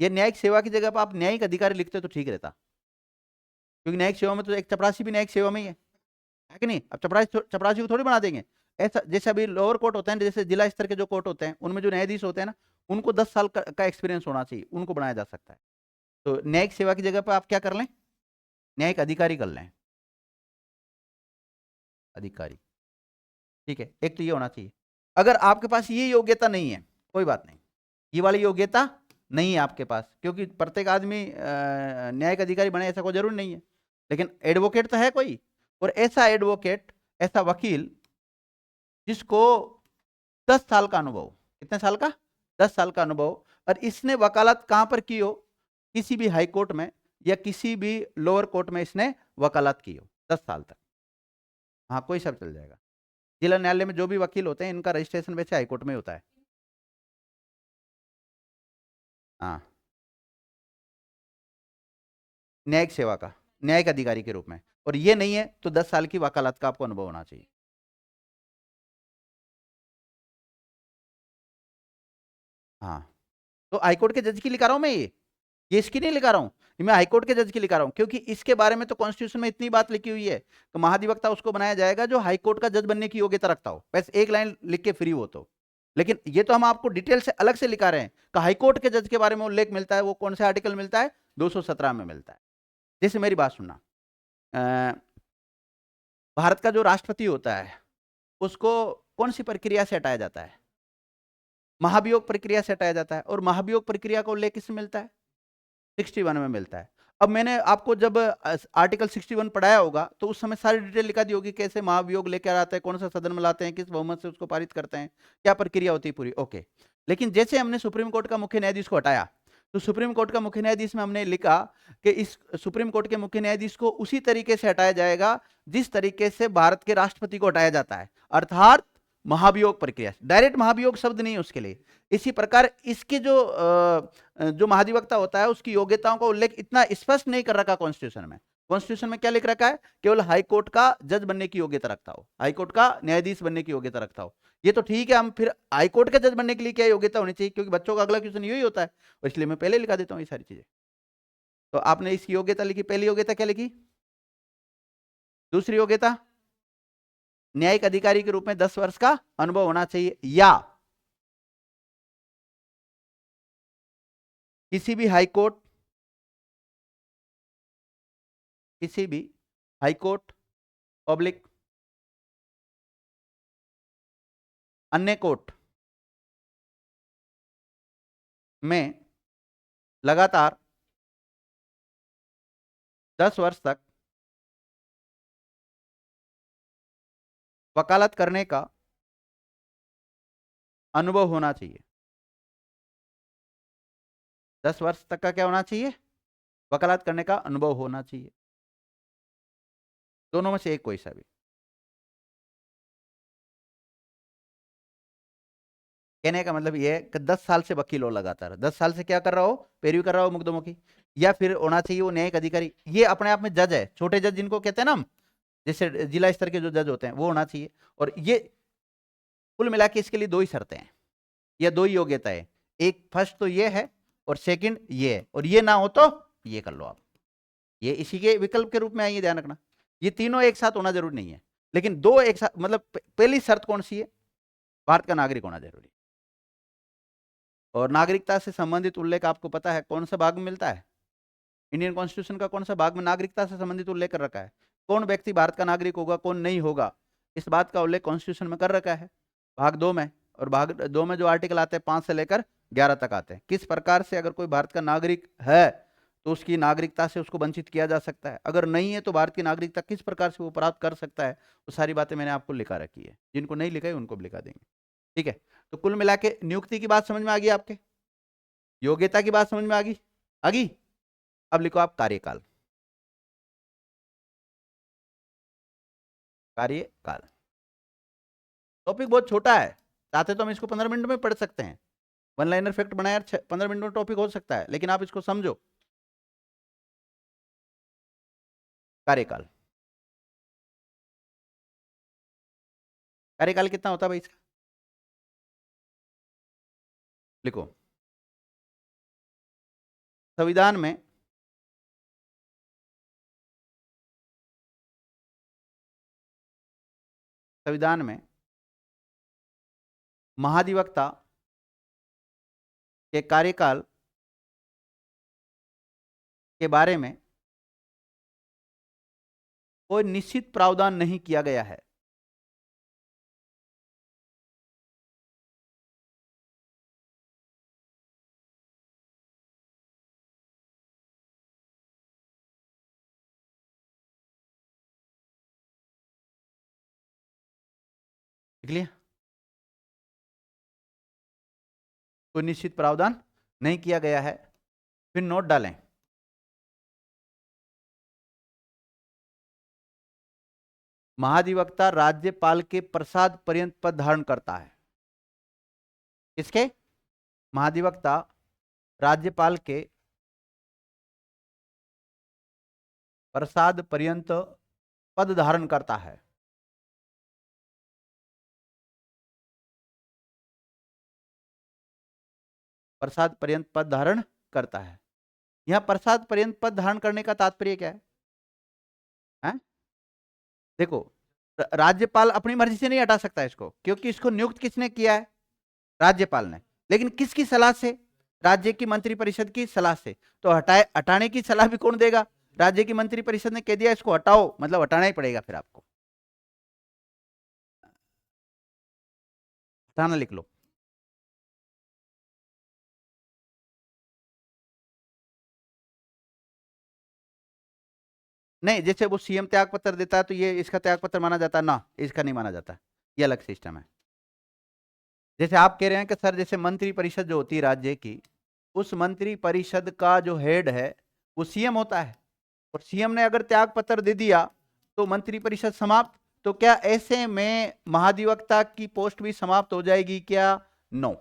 ये न्यायिक सेवा की जगह पर आप न्यायिक अधिकारी लिखते तो ठीक रहता, क्योंकि न्यायिक सेवा में तो एक चपरासी भी न्यायिक सेवा में ही है कि नहीं? अब चपरासी को थोड़ी बना देंगे। ऐसा जैसे अभी लोअर कोर्ट होते हैं, जैसे जिला स्तर के जो कोर्ट होते हैं उनमें जो न्यायाधीश होते हैं ना, उनको 10 साल का एक्सपीरियंस होना चाहिए, उनको बनाया जा सकता है। तो न्यायिक सेवा की जगह पर आप क्या कर लें? न्यायिक अधिकारी कर लें। अधिकारी। ठीक है, एक तो ये होना चाहिए। अगर आपके पास ये योग्यता नहीं है, कोई बात नहीं, ये वाली योग्यता नहीं है आपके पास, क्योंकि प्रत्येक आदमी न्यायिक अधिकारी बने ऐसा कोई जरूरी नहीं है, लेकिन एडवोकेट तो है कोई, और ऐसा एडवोकेट, ऐसा वकील जिसको 10 साल का अनुभव, कितने साल का, 10 साल का अनुभव, और इसने वकालत कहां पर की हो, किसी भी हाई कोर्ट में या किसी भी लोअर कोर्ट में इसने वकालत की हो 10 साल तक, हाँ कोई सब चल जाएगा। जिला न्यायालय में जो भी वकील होते हैं इनका रजिस्ट्रेशन वैसे हाईकोर्ट में होता है। हाँ, न्यायिक सेवा का, न्यायिक अधिकारी के रूप में, और ये नहीं है तो 10 साल की वकालत का आपको अनुभव होना चाहिए। हाँ, तो हाईकोर्ट के जज की लिखा रहा हूं मैं, ये इसकी नहीं लिखा रहा हूं, मैं हाईकोर्ट के जज की लिखा रहा हूं, क्योंकि इसके बारे में तो कॉन्स्टिट्यूशन में इतनी बात लिखी हुई है कि महाधिवक्ता उसको बनाया जाएगा जो हाईकोर्ट का जज बनने की योग्यता रखता हो, बस एक लाइन लिख के फ्री हो तो। लेकिन ये तो हम आपको डिटेल से अलग से लिखा रहे हैं कि हाईकोर्ट के जज के बारे में उल्लेख मिलता है, वो कौन से आर्टिकल मिलता है, 217 में मिलता है। जैसे मेरी बात सुनना, भारत का जो राष्ट्रपति होता है उसको कौन सी प्रक्रिया से हटाया जाता है, महाभियोग प्रक्रिया से हटाया जाता है, और महाभियोग प्रक्रिया का उल्लेख किसमें मिलता है, 61 में मिलता है। अब मैंने आपको जब आर्टिकल 61 पढ़ाया होगा तो उस समय सारी डिटेल लिखा दी होगी, कैसे महाभियोग लेकर आते हैं, कौन सा सदन में लाते हैं, किस बहुमत से उसको पारित करते हैं, क्या प्रक्रिया होती है पूरी, ओके। लेकिन जैसे हमने सुप्रीम कोर्ट का मुख्य न्यायाधीश को हटाया, तो सुप्रीम कोर्ट का मुख्य न्यायाधीश में हमने लिखा कि इस सुप्रीम कोर्ट के मुख्य न्यायाधीश को उसी तरीके से हटाया जाएगा जिस तरीके से भारत के राष्ट्रपति को हटाया जाता है, अर्थात महाभियोग प्रक्रिया, डायरेक्ट महाभियोग शब्द नहीं है उसके लिए। इसी प्रकार इसके जो महाधिवक्ता होता है उसकी योग्यताओं का उल्लेख इतना स्पष्ट नहीं कर रखा कॉन्स्टिट्यूशन में। कॉन्स्टिट्यूशन में क्या लिख रखा है, केवल हाईकोर्ट का जज बनने की योग्यता रखता हो, हाईकोर्ट का न्यायाधीश बनने की योग्यता रखता हो। ये तो ठीक है, हम फिर हाईकोर्ट के जज बनने के लिए क्या योग्यता होनी चाहिए, क्योंकि बच्चों का अगला क्वेश्चन यही होता है, और इसलिए मैं पहले लिखा देता हूँ ये सारी चीजें। तो आपने इसकी योग्यता लिखी, पहली योग्यता क्या लिखी, दूसरी योग्यता न्यायिक अधिकारी के रूप में 10 वर्ष का अनुभव होना चाहिए, या किसी भी हाईकोर्ट, किसी भी हाईकोर्ट, पब्लिक, अन्य कोर्ट में लगातार 10 वर्ष तक वकालत करने का अनुभव होना चाहिए। 10 वर्ष तक का क्या होना चाहिए, वकालत करने का अनुभव होना चाहिए, दोनों में से एक कोई सा भी। कहने का मतलब ये है कि 10 साल से वकील हो लगातार, 10 साल से क्या कर रहा हो, पैरवी कर रहा हो मुकदमों की, या फिर होना चाहिए वो न्यायिक अधिकारी, ये अपने आप में जज है, छोटे जज जिनको कहते हैं ना हम, जैसे जिला स्तर के जो जज होते हैं वो होना चाहिए। और ये कुल मिला के इसके लिए दो ही शर्तें हैं या दो ही योग्यता है, एक फर्स्ट तो ये है और सेकंड ये है, और ये ना हो तो ये कर लो आप, ये इसी के विकल्प के रूप में आइए, ध्यान रखना। ये तीनों एक साथ होना जरूरी नहीं है, लेकिन दो एक साथ, मतलब पहली शर्त कौन सी है, भारत का नागरिक होना जरूरी। और नागरिकता से संबंधित उल्लेख आपको पता है कौन सा भाग में मिलता है, इंडियन कॉन्स्टिट्यूशन का कौन सा भाग में नागरिकता से संबंधित उल्लेख कर रखा है, कौन व्यक्ति भारत का नागरिक होगा कौन नहीं होगा, इस बात का उल्लेख कॉन्स्टिट्यूशन में कर रखा है भाग 2 में। और भाग 2 में जो आर्टिकल आते हैं 5 से लेकर 11 तक आते हैं, किस प्रकार से अगर कोई भारत का नागरिक है तो उसकी नागरिकता से उसको वंचित किया जा सकता है, अगर नहीं है तो भारत की नागरिकता किस प्रकार से वो प्राप्त कर सकता है, वो सारी बातें मैंने आपको लिखा रखी है, जिनको नहीं लिखा है उनको भी लिखा देंगे। ठीक है, तो कुल मिला के नियुक्ति की बात समझ में आ गई, आपके योग्यता की बात समझ में आ गई, आ गई। अब लिखो आप कार्यकाल, कार्यकाल टॉपिक बहुत छोटा है, चाहते तो हम इसको 15 मिनट में पढ़ सकते हैं, वन लाइनर फैक्ट बनाया 15 मिनट में टॉपिक हो सकता है, लेकिन आप इसको समझो। कार्यकाल, कार्यकाल कितना होता है भाई इसका, लिखो। संविधान में संविधान में महाधिवक्ता के कार्यकाल के बारे में कोई निश्चित प्रावधान नहीं किया गया है। लिख लिया? कोई निश्चित प्रावधान नहीं किया गया है। फिर नोट डालें। महाधिवक्ता राज्यपाल के प्रसाद पर्यंत पद धारण करता है। किसके? महाधिवक्ता राज्यपाल के प्रसाद पर्यंत पद धारण करता है। प्रसाद पर्यंत पद धारण करता है। यहां प्रसाद पर्यंत पद धारण करने का तात्पर्य क्या है? देखो, राज्यपाल अपनी मर्जी से नहीं हटा सकता इसको, क्योंकि इसको नियुक्त किसने किया है? राज्यपाल ने। लेकिन किसकी सलाह से? राज्य की मंत्रिपरिषद की सलाह से। तो हटाने की सलाह भी कौन देगा? राज्य की मंत्रिपरिषद ने कह दिया इसको हटाओ, मतलब हटाना ही पड़ेगा फिर आपको। हटाना लिख लो। नहीं, जैसे वो सीएम त्याग पत्र देता है तो ये इसका त्याग पत्र माना जाता है ना, इसका नहीं माना जाता, ये अलग सिस्टम है। जैसे आप कह रहे हैं कि सर जैसे मंत्री परिषद जो होती है राज्य की, उस मंत्री परिषद का जो हेड है वो सीएम होता है, और सीएम ने अगर त्याग पत्र दे दिया तो मंत्री परिषद समाप्त। तो क्या ऐसे में महाधिवक्ता की पोस्ट भी समाप्त हो जाएगी क्या? नो,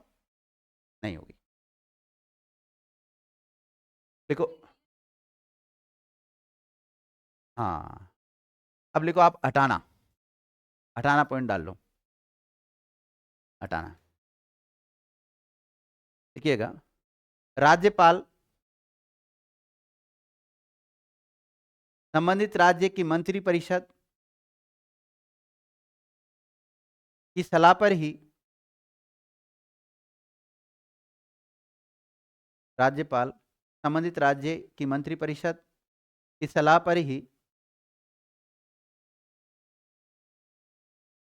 नहीं होगी। देखो, हाँ, अब लिखो आप हटाना। हटाना पॉइंट डाल लो। हटाना देखिएगा, राज्यपाल संबंधित राज्य की मंत्री परिषद की सलाह पर ही, राज्यपाल संबंधित राज्य की मंत्रिपरिषद की सलाह पर ही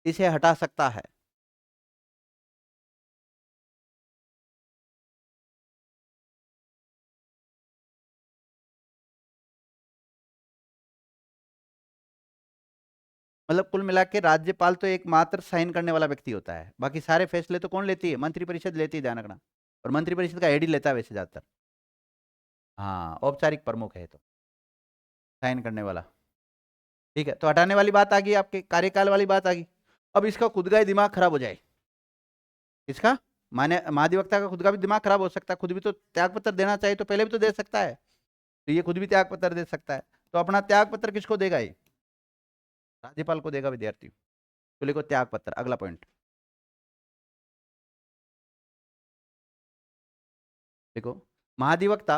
इसे हटा सकता है। मतलब कुल मिला के राज्यपाल तो एकमात्र साइन करने वाला व्यक्ति होता है, बाकी सारे फैसले तो कौन लेती है? मंत्रिपरिषद लेती है, ध्यान रखना। और मंत्रिपरिषद का हेड ही लेता है वैसे ज्यादातर। हाँ, औपचारिक प्रमुख है तो साइन करने वाला। ठीक है, तो हटाने वाली बात आ गई, आपके कार्यकाल वाली बात आ गई। अब इसका खुद का ही दिमाग खराब हो जाए। इसका माने महाधिवक्ता का खुद का भी दिमाग खराब हो सकता है, खुद भी तो त्याग पत्र देना चाहिए, तो पहले भी तो दे सकता है, तो ये खुद भी त्याग पत्र दे सकता है। तो अपना त्याग पत्र किसको देगा? ये राज्यपाल को देगा विद्यार्थी। तो लिखो त्याग पत्र, अगला पॉइंट देखो, महाधिवक्ता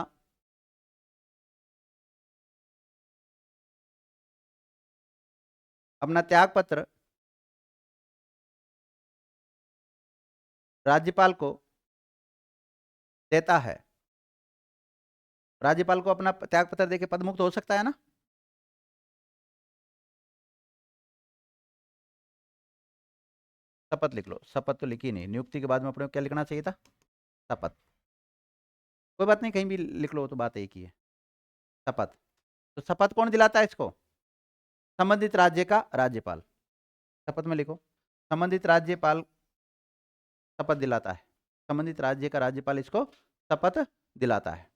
अपना त्याग पत्र राज्यपाल को देता है। राज्यपाल को अपना त्याग पत्र देके पद मुक्त हो सकता है ना? शपथ लिख लो। शपथ तो लिखी नहीं, नियुक्ति के बाद में अपने को क्या लिखना चाहिए था? शपथ। कोई बात नहीं, कहीं भी लिख लो, तो बात एक ही है, शपथ। तो शपथ कौन दिलाता है इसको? संबंधित राज्य का राज्यपाल। शपथ में लिखो, संबंधित राज्यपाल शपथ दिलाता है। संबंधित राज्य का राज्यपाल इसको शपथ दिलाता है।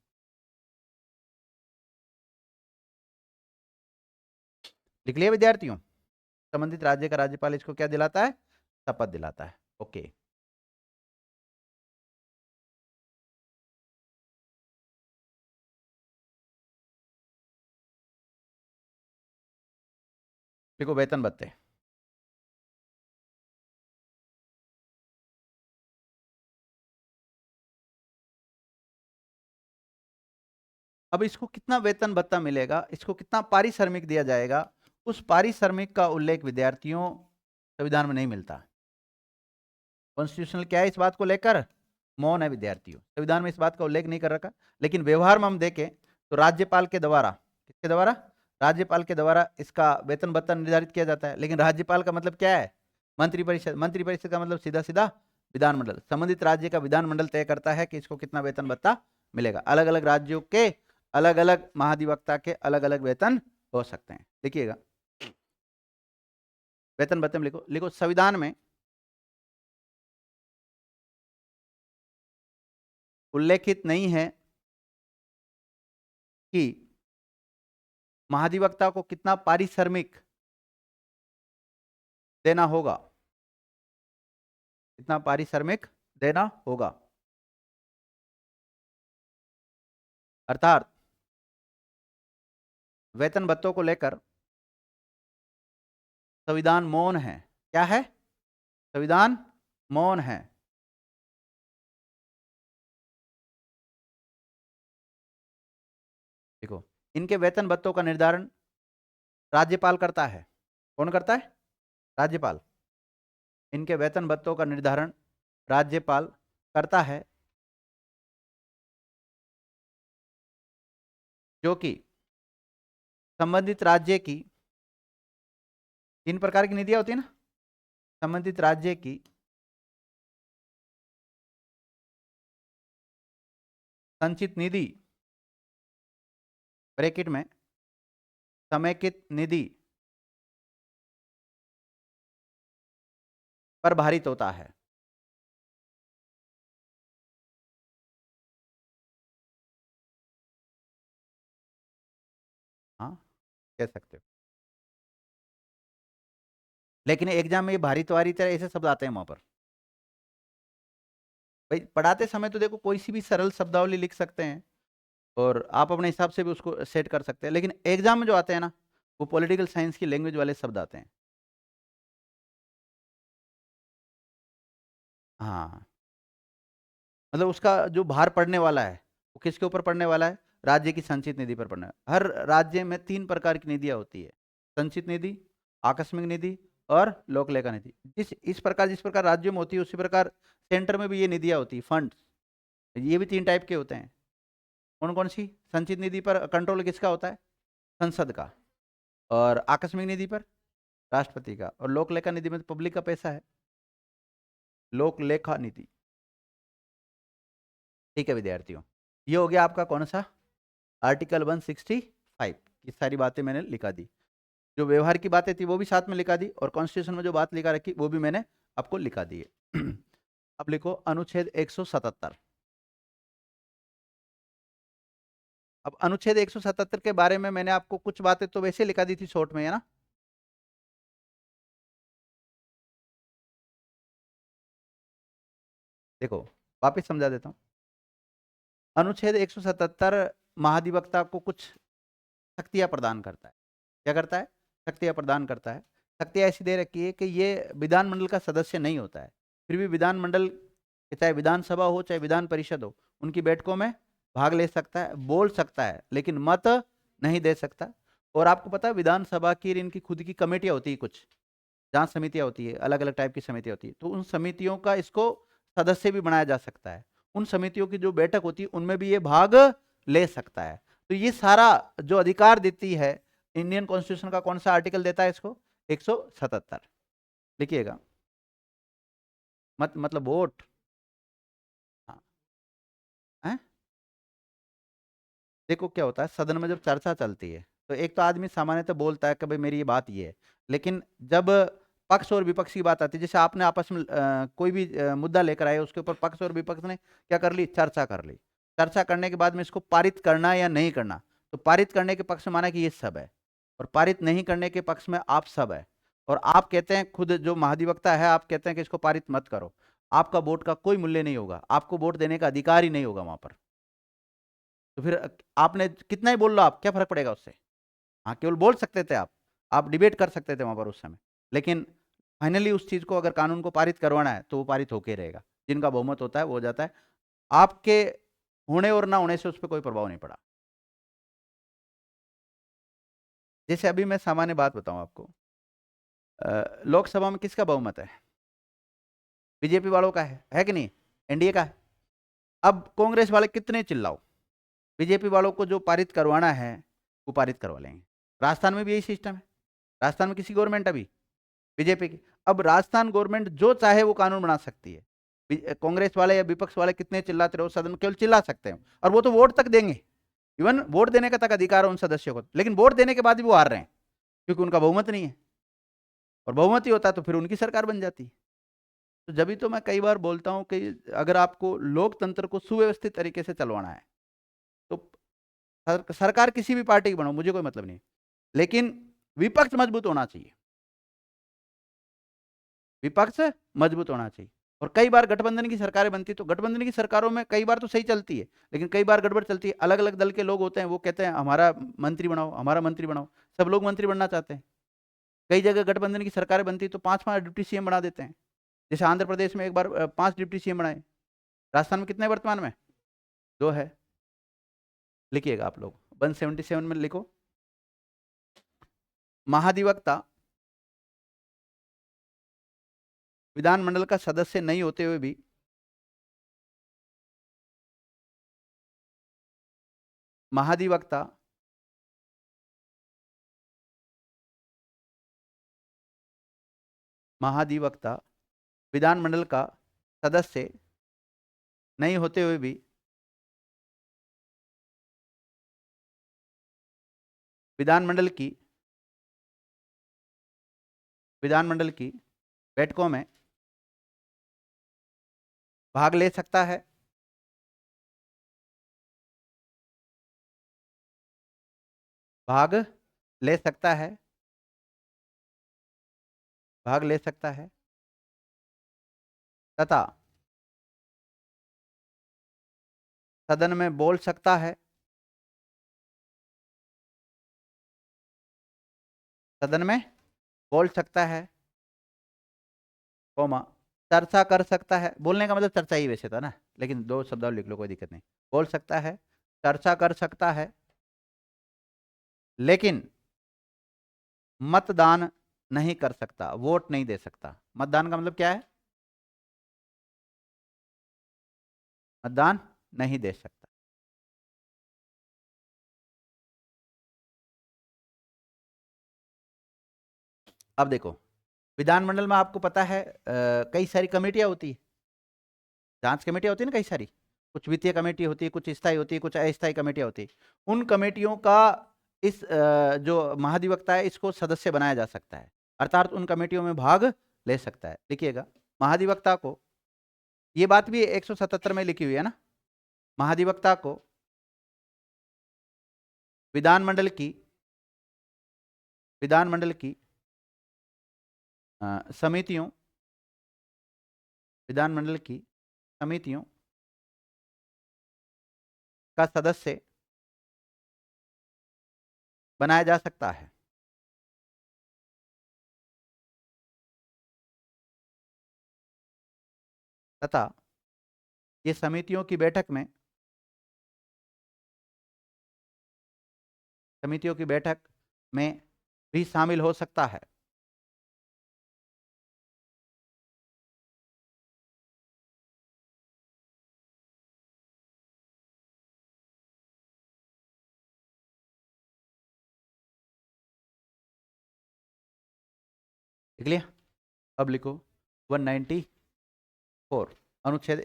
लिख लिया विद्यार्थियों? संबंधित राज्य का राज्यपाल इसको क्या दिलाता है? शपथ दिलाता है। ओके, देखो वेतन भत्ते। अब इसको कितना वेतन भत्ता मिलेगा, इसको कितना पारिश्रमिक दिया जाएगा, उस पारिश्रमिक का उल्लेख विद्यार्थियों संविधान में नहीं मिलता। कॉन्स्टिट्यूशनल क्या है इस बात को लेकर? मौन है विद्यार्थियों, संविधान में इस बात का उल्लेख नहीं कर रखा। लेकिन व्यवहार में हम देखें तो राज्यपाल के द्वारा, किसके द्वारा? राज्यपाल के द्वारा इसका वेतन भत्ता निर्धारित किया जाता है। लेकिन राज्यपाल का मतलब क्या है? मंत्रिपरिषद। मंत्रिपरिषद का मतलब सीधा सीधा विधानमंडल। संबंधित राज्य का विधानमंडल तय करता है कि इसको कितना वेतन भत्ता मिलेगा। अलग अलग राज्यों के अलग अलग महाधिवक्ता के अलग अलग वेतन हो सकते हैं। देखिएगा, वेतन भत्ते में लिखो, लिखो संविधान में उल्लेखित नहीं है कि महाधिवक्ता को कितना पारिश्रमिक देना होगा, कितना पारिश्रमिक देना होगा। अर्थात वेतन भत्तों को लेकर संविधान मौन है। क्या है? संविधान मौन है। देखो, इनके वेतन भत्तों का निर्धारण राज्यपाल करता है। कौन करता है? राज्यपाल। इनके वेतन भत्तों का निर्धारण राज्यपाल करता है, जो कि संबंधित राज्य की 3 प्रकार की नीतियां होती है ना, संबंधित राज्य की संचित निधि ब्रैकेट में समेकित निधि पर भारित होता है। हाँ, कह सकते हो। लेकिन एग्जाम में ये भारित वारित ऐसे शब्द आते हैं वहां पर। भाई पढ़ाते समय तो देखो कोई सी भी सरल शब्दावली लिख सकते हैं और आप अपने हिसाब से भी उसको सेट कर सकते हैं, लेकिन एग्जाम में जो आते हैं ना, वो पॉलिटिकल साइंस की लैंग्वेज वाले शब्द आते हैं। हाँ, मतलब उसका जो भार पड़ने वाला है वो किसके ऊपर पड़ने वाला है? राज्य की संचित निधि पर पड़ने वाला। हर राज्य में 3 प्रकार की निधियां होती है, संचित निधि, आकस्मिक निधि और लोक लेखा निधि। जिस प्रकार राज्यों में होती है उसी प्रकार सेंटर में भी ये निधियां होती है, फंड। ये भी 3 टाइप के होते हैं। कौन कौन सी? संचित निधि पर कंट्रोल किसका होता है? संसद का। और आकस्मिक निधि पर राष्ट्रपति का। और लोक लेखा निधि में तो पब्लिक का पैसा है, लोक लेखा निधि। ठीक है विद्यार्थियों, ये हो गया आपका कौन सा? आर्टिकल 165। ये सारी बातें मैंने लिखा दी, जो व्यवहार की बातें थी वो भी साथ में लिखा दी, और कॉन्स्टिट्यूशन में जो बात लिखा रखी वो भी मैंने आपको लिखा दी है। अब लिखो अनुच्छेद 177। अब अनुच्छेद 177 के बारे में मैंने आपको कुछ बातें तो वैसे लिखा दी थी शॉर्ट में, है ना। देखो वापस समझा देता हूं। अनुच्छेद 177 महाधिवक्ता को कुछ शक्तियां प्रदान करता है। क्या करता है? शक्तियां प्रदान करता है। शक्तियां ऐसी दे रखी है कि ये विधानमंडल का सदस्य नहीं होता है, फिर भी विधानमंडल, चाहे विधानसभा हो चाहे विधान परिषद हो, उनकी बैठकों में भाग ले सकता है, बोल सकता है, लेकिन मत नहीं दे सकता। और आपको पता है विधानसभा की इनकी खुद की कमेटियां होती है, कुछ जांच समितियां होती है, अलग अलग टाइप की समितियां होती है, तो उन समितियों का इसको सदस्य भी बनाया जा सकता है। उन समितियों की जो बैठक होती है उनमें भी ये भाग ले सकता है। तो ये सारा जो अधिकार देती है इंडियन कॉन्स्टिट्यूशन का, कौन सा आर्टिकल देता है इसको? 177। लिखिएगा। मतलब वोट। हाँ है? देखो क्या होता है, सदन में जब चर्चा चलती है तो एक तो आदमी सामान्यतः बोलता है कि भाई मेरी ये बात ये है, लेकिन जब पक्ष और विपक्ष की बात आती है, जैसे आपने आपस में कोई भी मुद्दा लेकर आए, उसके ऊपर पक्ष और विपक्ष ने क्या कर ली? चर्चा कर ली। चर्चा करने के बाद में इसको पारित करना या नहीं करना, तो पारित करने के पक्ष में माना कि ये सब है, और पारित नहीं करने के पक्ष में आप सब है। और आप कहते हैं, खुद जो महाधिवक्ता है, आप कहते हैं कि इसको पारित मत करो, आपका वोट का कोई मूल्य नहीं होगा, आपको वोट देने का अधिकार ही नहीं होगा वहां पर। तो फिर आपने कितना ही बोल लो, आप क्या फर्क पड़ेगा उससे? हाँ, केवल बोल सकते थे आप डिबेट कर सकते थे वहां पर उस समय, लेकिन फाइनली उस चीज को अगर कानून को पारित करवाना है तो वो पारित होके रहेगा। जिनका बहुमत होता है वो हो जाता है। आपके होने और ना होने से उस पर कोई प्रभाव नहीं पड़ा। जैसे अभी मैं सामान्य बात बताऊं आपको, लोकसभा में किसका बहुमत है? बीजेपी वालों का है कि नहीं? एनडीए का है। अब कांग्रेस वाले कितने चिल्लाओ, बीजेपी वालों को जो पारित करवाना है वो पारित करवा लेंगे। राजस्थान में भी यही सिस्टम है। राजस्थान में किसी गवर्नमेंट अभी बीजेपी की। अब राजस्थान गवर्नमेंट जो चाहे वो कानून बना सकती है। कांग्रेस वाले या विपक्ष वाले कितने चिल्लाते रहो, सदन में केवल चिल्ला सकते हैं, और वो तो वोट तक देंगे। इवन वोट देने का तक अधिकार है उन सदस्यों को, लेकिन वोट देने के बाद भी वो हार रहे हैं क्योंकि उनका बहुमत नहीं है। और बहुमत ही होता तो फिर उनकी सरकार बन जाती। तो जब भी तो मैं कई बार बोलता हूं कि अगर आपको लोकतंत्र को सुव्यवस्थित तरीके से चलवाना है तो सरकार किसी भी पार्टी की बनाओ, मुझे कोई मतलब नहीं, लेकिन विपक्ष मजबूत होना चाहिए, विपक्ष मजबूत होना चाहिए। और कई बार गठबंधन की सरकारें बनती तो गठबंधन की सरकारों में कई बार तो सही चलती है, लेकिन कई बार गड़बड़ चलती है। अलग अलग दल के लोग होते हैं, वो कहते हैं हमारा मंत्री बनाओ, हमारा मंत्री बनाओ, सब लोग मंत्री बनना चाहते हैं। कई जगह गठबंधन की सरकारें बनती तो 5-5 डिप्टी सीएम बना देते हैं। जैसे आंध्र प्रदेश में एक बार 5 डिप्टी सीएम बनाए। राजस्थान में कितने वर्तमान में? 2 है। लिखिएगा आप लोग 177 में लिखो। महाधिवक्ता विधानमंडल का सदस्य नहीं होते हुए भी महाधिवक्ता महाधिवक्ता विधानमंडल का सदस्य नहीं होते हुए भी विधानमंडल की बैठकों में भाग ले सकता है। भाग ले सकता है। भाग ले सकता है तथा सदन में बोल सकता है। सदन में बोल सकता है, कोमा चर्चा कर सकता है। बोलने का मतलब चर्चा ही वैसे था ना, लेकिन 2 शब्दावली लिख लो, कोई दिक्कत नहीं। बोल सकता है, चर्चा कर सकता है, लेकिन मतदान नहीं कर सकता, वोट नहीं दे सकता। मतदान का मतलब क्या है? मतदान नहीं दे सकता। अब देखो, विधानमंडल में आपको पता है कई सारी कमेटियां होती है, जांच कमेटियां होती है ना कई सारी। कुछ वित्तीय कमेटी होती है, कुछ स्थायी होती है, कुछ अस्थायी कमेटियां होती है। उन कमेटियों का इस जो महाधिवक्ता है इसको सदस्य बनाया जा सकता है, अर्थात उन कमेटियों में भाग ले सकता है। लिखिएगा महाधिवक्ता को, ये बात भी 177 में लिखी हुई है ना, महाधिवक्ता को विधानमंडल की समितियों विधानमंडल की समितियों का सदस्य बनाया जा सकता है तथा ये समितियों की बैठक में भी शामिल हो सकता है। लिख लिया? अब लिखो 194 अनुच्छेद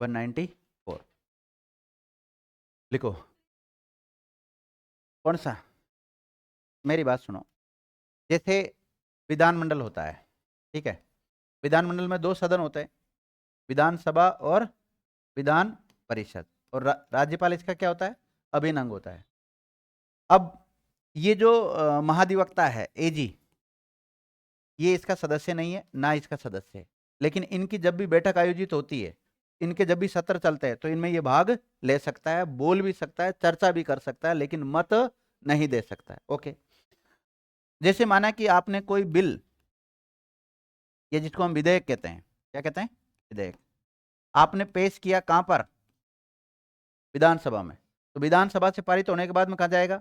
194। लिखो कौन सा? मेरी बात सुनो। जैसे विधानमंडल होता है, ठीक है, विधानमंडल में 2 सदन होते हैं, विधानसभा और विधान परिषद। और राज्यपाल इसका क्या होता है? अभिन्न अंग होता है। अब ये जो महाधिवक्ता है एजी, ये इसका सदस्य नहीं है, ना इसका सदस्य है, लेकिन इनकी जब भी बैठक आयोजित होती है, इनके जब भी सत्र चलते हैं, तो इनमें ये भाग ले सकता है, बोल भी सकता है, चर्चा भी कर सकता है, लेकिन मत नहीं दे सकता है। ओके, जैसे माना कि आपने कोई बिल, ये जिसको हम विधेयक कहते हैं, क्या कहते हैं? विधेयक। आपने पेश किया कहां पर? विधानसभा में। तो विधानसभा से पारित होने के बाद में कहां जाएगा?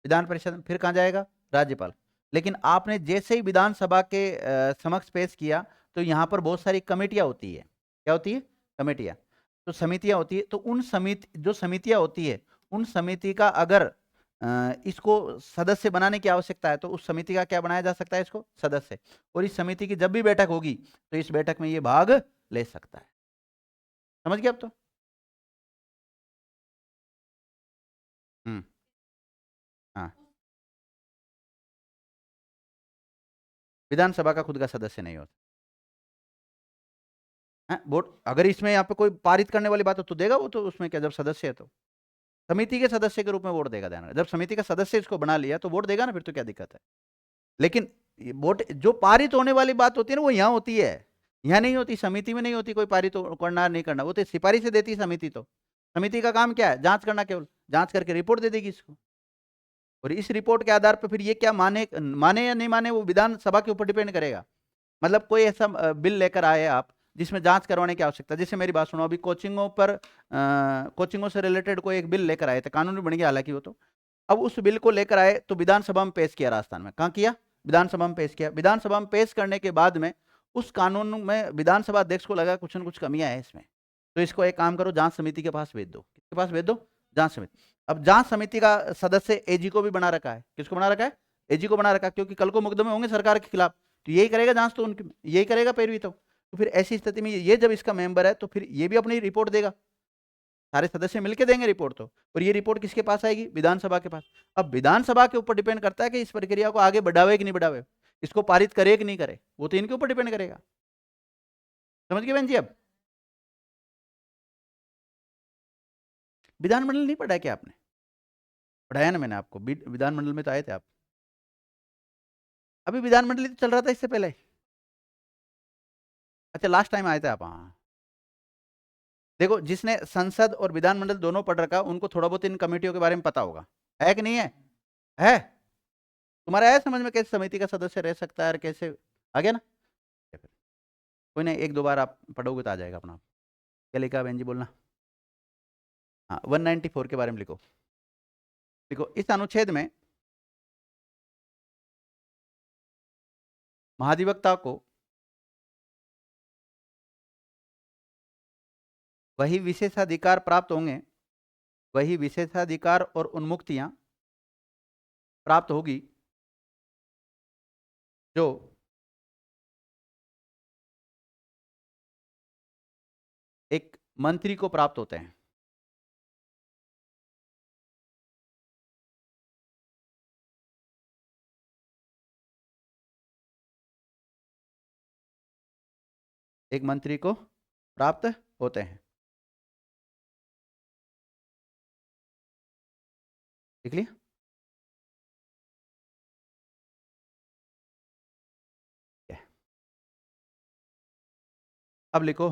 विधान परिषद, फिर कहां जाएगा? राज्यपाल। लेकिन आपने जैसे ही विधानसभा के समक्ष पेश किया, तो यहाँ पर बहुत सारी कमेटियां होती है। क्या होती है? कमेटियां। तो समितियां होती है। तो उन जो समितियां होती है, उन समिति का अगर इसको सदस्य बनाने की आवश्यकता है, तो उस समिति का क्या बनाया जा सकता है? इसको सदस्य। और इस समिति की जब भी बैठक होगी, तो इस बैठक में ये भाग ले सकता है। समझ गए अब तो? हम्म। हाँ, विधानसभा का खुद का सदस्य नहीं होता। वोट अगर इसमें यहाँ पे कोई पारित करने वाली बात हो तो देगा वो, तो उसमें क्या, जब सदस्य है तो समिति के सदस्य के रूप में वोट देगा। ध्यान रखना, जब समिति का सदस्य इसको बना लिया तो वोट देगा ना, फिर तो क्या दिक्कत है। लेकिन वोट जो पारित होने वाली बात होती है ना, वो यहाँ होती है, यहाँ नहीं होती, समिति में नहीं होती। कोई पारित करना नहीं करना, वो तो सिफारिश से देती है समिति। तो समिति का काम क्या है, जांच करना, केवल जांच करके रिपोर्ट दे देगी इसको। और इस रिपोर्ट के आधार पर फिर ये क्या माने माने या नहीं माने, वो विधानसभा के ऊपर डिपेंड करेगा। मतलब कोई ऐसा बिल लेकर आए आप जिसमें जांच करवाने की आवश्यकता, जैसे मेरी बात सुनो, अभी कोचिंगों पर कोचिंगों से रिलेटेड कोई एक बिल लेकर आए थे, कानून भी बन गया हालांकि वो तो। अब उस बिल को लेकर आए तो विधानसभा में पेश किया, राजस्थान में कहाँ किया, विधानसभा में पेश किया। विधानसभा में पेश करने के बाद में उस कानून में विधानसभा अध्यक्ष को लगा कुछ न कुछ कमियां है इसमें, तो इसको एक काम करो, जांच समिति के पास भेज दो। किसके पास भेज दो, जांच समिति। अब जांच समिति का सदस्य एजी को भी बना रखा है। किसको बना रखा है, एजी को बना रखा है, क्योंकि कल को मुकदमे होंगे सरकार के खिलाफ, तो यही करेगा जांच, तो उनकी यही करेगा पैरवी। तो फिर ऐसी स्थिति में ये जब इसका मेंबर है तो फिर ये भी अपनी रिपोर्ट देगा, सारे सदस्य मिलकर देंगे रिपोर्ट। तो और ये रिपोर्ट किसके पास आएगी, विधानसभा के पास। अब विधानसभा के ऊपर डिपेंड करता है कि इस प्रक्रिया को आगे बढ़ावे कि नहीं बढ़ावे, इसको पारित करे कि नहीं करे, वो तो इनके ऊपर डिपेंड करेगा। समझ गए बहन जी? अब विधानमंडल नहीं पढ़ा क्या आपने? पढ़ाया ना मैंने आपको, विधानमंडल में तो आए थे आप। अभी विधानमंडल ही तो चल रहा था इससे पहले। अच्छा, लास्ट टाइम आए थे आप? हाँ। देखो, जिसने संसद और विधानमंडल दोनों पढ़ रखा, उनको थोड़ा बहुत इन कमेटियों के बारे में पता होगा, है कि नहीं है? है? तुम्हारा है समझ में कैसे समिति का सदस्य रह सकता है और कैसे, आ गया ना? कोई नहीं, एक दो बार आप पढ़ोगे तो आ जाएगा अपना। क्या लिखा बहन जी, बोलना। हाँ, 194 के बारे में लिखो। देखो, इस अनुच्छेद में महाधिवक्ता को वही विशेषाधिकार प्राप्त होंगे, वही विशेषाधिकार और उन्मुक्तियां प्राप्त होगी जो एक मंत्री को प्राप्त होते हैं। एक मंत्री को प्राप्त होते हैं। लिख लिया? अब लिखो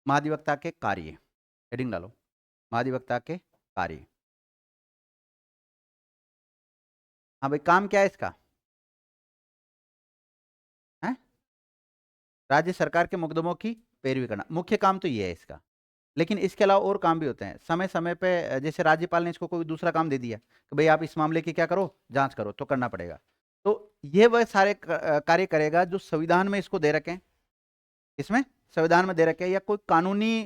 महाधिवक्ता के कार्य, हेडिंग डालो, महाधिवक्ता के कार्य। हाँ भाई, काम क्या है इसका? है राज्य सरकार के मुकदमों की पैरवी करना, मुख्य काम तो ये है इसका। लेकिन इसके अलावा और काम भी होते हैं समय समय पे, जैसे राज्यपाल ने इसको कोई दूसरा काम दे दिया कि भाई आप इस मामले की क्या करो, जांच करो, तो करना पड़ेगा। तो ये वह सारे कार्य करेगा जो संविधान में इसको दे रखे हैं। इसमें संविधान में दे रखे हैं, या कोई कानूनी,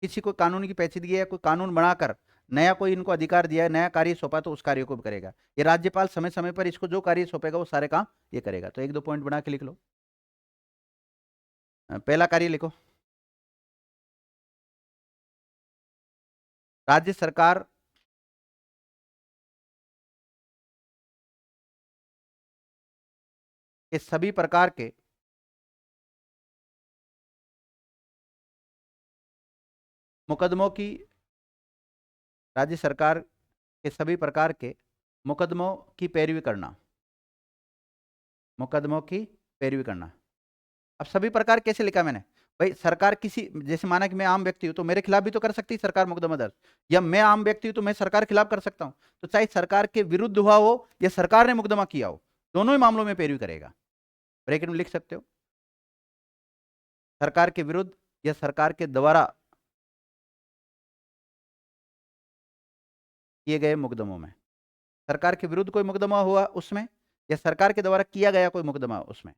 किसी को कानून की पेचीदगी है, या कोई कानून बनाकर नया कोई इनको अधिकार दिया है, नया कार्य सौंपा, तो उस कार्य को भी करेगा। ये राज्यपाल समय समय पर इसको जो कार्य सौंपेगा वो सारे काम ये करेगा। तो एक दो पॉइंट बना के लिख लो। पहला कार्य लिखो, राज्य सरकार के सभी प्रकार के मुकदमों की, राज्य सरकार के सभी प्रकार के मुकदमों की पैरवी करना, मुकदमों की पैरवी करना। अब सभी प्रकार कैसे लिखा मैंने? भाई सरकार किसी, जैसे माना कि मैं आम व्यक्ति हूं तो मेरे खिलाफ भी तो कर सकती है सरकार मुकदमा दर्ज, या मैं आम व्यक्ति हूं तो मैं सरकार के खिलाफ कर सकता हूं। तो चाहे सरकार के विरुद्ध हुआ हो या सरकार ने मुकदमा किया हो, दोनों ही मामलों में पैरवी करेगा। ब्रैकेट में लिख सकते हो, सरकार के विरुद्ध या सरकार के द्वारा किए गए मुकदमों में, सरकार के विरुद्ध कोई मुकदमा हुआ उसमें, या सरकार के द्वारा किया गया कोई मुकदमा उसमें,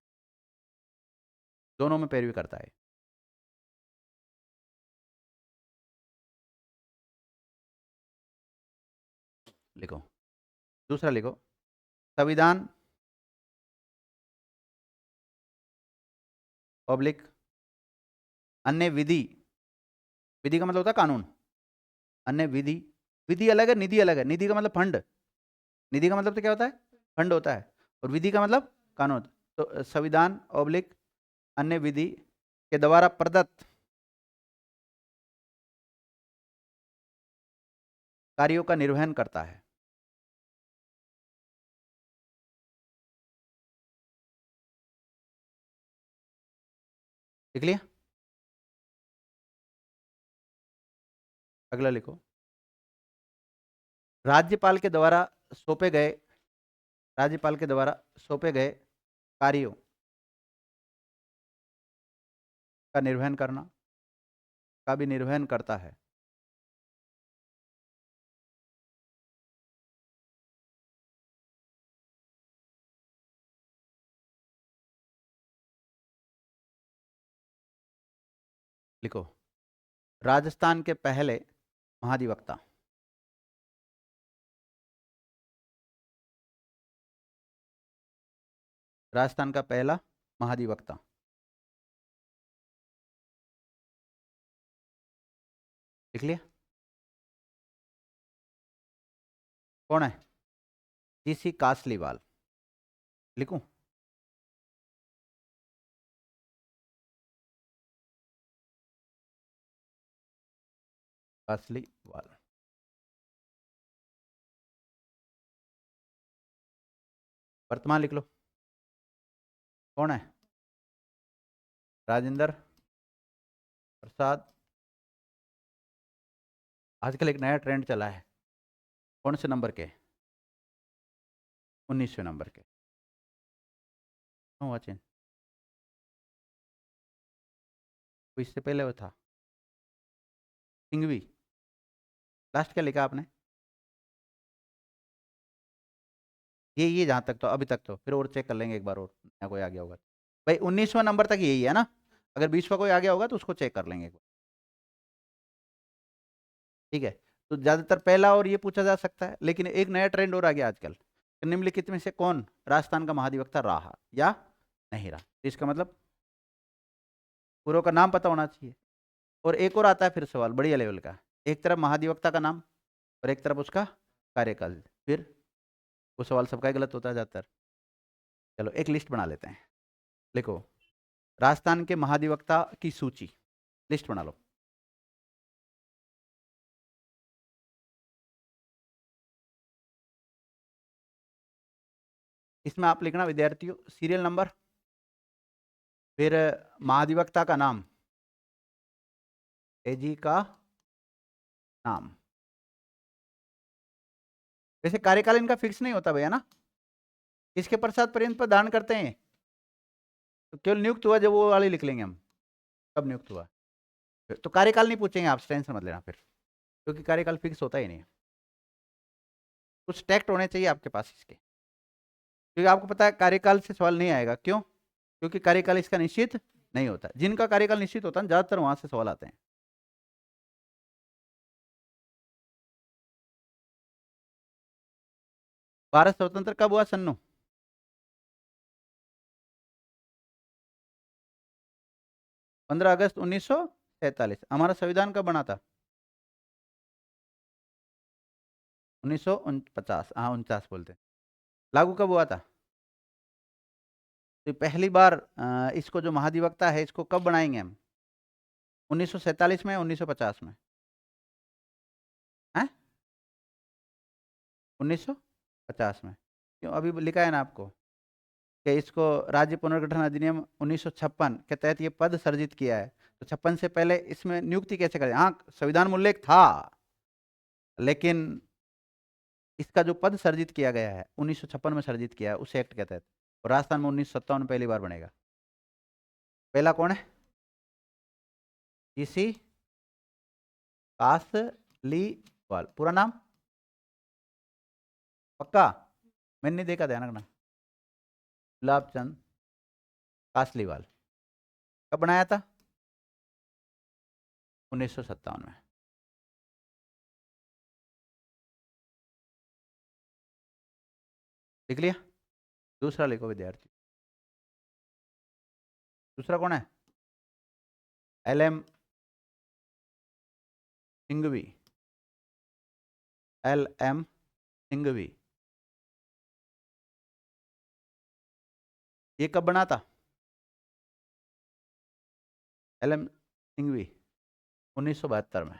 दोनों में पैरवी करता है। लिखो, दूसरा लिखो, संविधान पब्लिक अन्य विधि, विधि का मतलब होता है कानून, अन्य विधि, विधि अलग है, निधि अलग है। निधि का मतलब फंड, निधि का मतलब तो क्या होता है, फंड होता है, और विधि का मतलब कानून। तो संविधान ऑब्लिक अन्य विधि के द्वारा प्रदत्त कार्यों का निर्वहन करता है। लिख लिया? अगला लिखो, राज्यपाल के द्वारा सौंपे गए, राज्यपाल के द्वारा सौंपे गए कार्यों का निर्वहन करना, का भी निर्वहन करता है। लिखो, राजस्थान के पहले महाधिवक्ता, राजस्थान का पहला महाधिवक्ता, लिख लिया? कौन है? जीसी कासलीवाल। लिखूं? कासलीवाल। वर्तमान लिख लो, कौन है? राजेंद्र प्रसाद। आजकल एक नया ट्रेंड चला है, कौन से नंबर के? 19वें नंबर के। क्यों हुआ चेंज? कोई इससे पहले वो था सिंघवी। लास्ट क्या लिखा आपने? ये जहां तक तो अभी तक तो, फिर और चेक कर लेंगे एक बार और, नया कोई आ गया होगा। भाई 19वां नंबर तक यही है ना, अगर 20वां कोई आ गया होगा तो उसको चेक कर लेंगे एक बार। ठीक है, तो ज्यादातर पहला और ये पूछा जा सकता है, लेकिन एक नया ट्रेंड और आ गया आजकल, निम्नलिखित में से कौन राजस्थान का महाधिवक्ता रहा या नहीं रहा। इसका मतलब पूर्व का नाम पता होना चाहिए। और एक और आता है फिर सवाल बढ़िया लेवल का, एक तरफ महाधिवक्ता का नाम और एक तरफ उसका कार्यकाल, फिर वो सवाल सबका ही गलत होता है ज्यादातर। चलो एक लिस्ट बना लेते हैं, लिखो, राजस्थान के महाधिवक्ता की सूची, लिस्ट बना लो। इसमें आप लिखना विद्यार्थियों सीरियल नंबर, फिर महाधिवक्ता का नाम, एजी का नाम। वैसे कार्यकाल इनका फिक्स नहीं होता भैया ना, इसके पश्चात पर्यंत प्रदान करते हैं, तो केवल नियुक्त हुआ जब वो वाले लिख लेंगे हम, कब नियुक्त हुआ। तो कार्यकाल नहीं पूछेंगे आप, टेंशन मत लेना फिर, क्योंकि कार्यकाल फिक्स होता ही नहीं है। कुछ टैक्ट होने चाहिए आपके पास इसके, क्योंकि आपको पता है कार्यकाल से सवाल नहीं आएगा, क्यों? क्योंकि कार्यकाल इसका निश्चित नहीं होता, जिनका कार्यकाल निश्चित होता है ज्यादातर वहां से सवाल आते हैं। भारत स्वतंत्र कब हुआ? सन्नु 15 अगस्त 1947। हमारा संविधान कब बना था? 1949, हाँ 49 बोलते हैं। लागू कब हुआ था? तो पहली बार इसको जो महाधिवक्ता है इसको कब बनाएंगे हम? 1947 में, 1950 में? हैं? 1950 में? क्यों, अभी लिखा है ना आपको कि इसको राज्य पुनर्गठन अधिनियम 1956 के तहत ये पद सर्जित किया है, तो 56 से पहले इसमें नियुक्ति कैसे करें? हाँ संविधान में उल्लेख था, लेकिन इसका जो पद सर्जित किया गया है 1956 में सर्जित किया है उस एक्ट के तहत, और राजस्थान में 1957 में पहली बार बनेगा। पहला कौन है? जीसी कासलीवाल। पूरा नाम पक्का? मैंने नहीं देखा, ध्यान रखना। गुलाब चंद कासलीवाल। कब बनाया था? 1957 में। लिख लिया? दूसरा लिखो विद्यार्थी, दूसरा कौन है? LM सिंघवी, LM सिंघवी, ये कब बना था? LM सिंघवी 1972 में।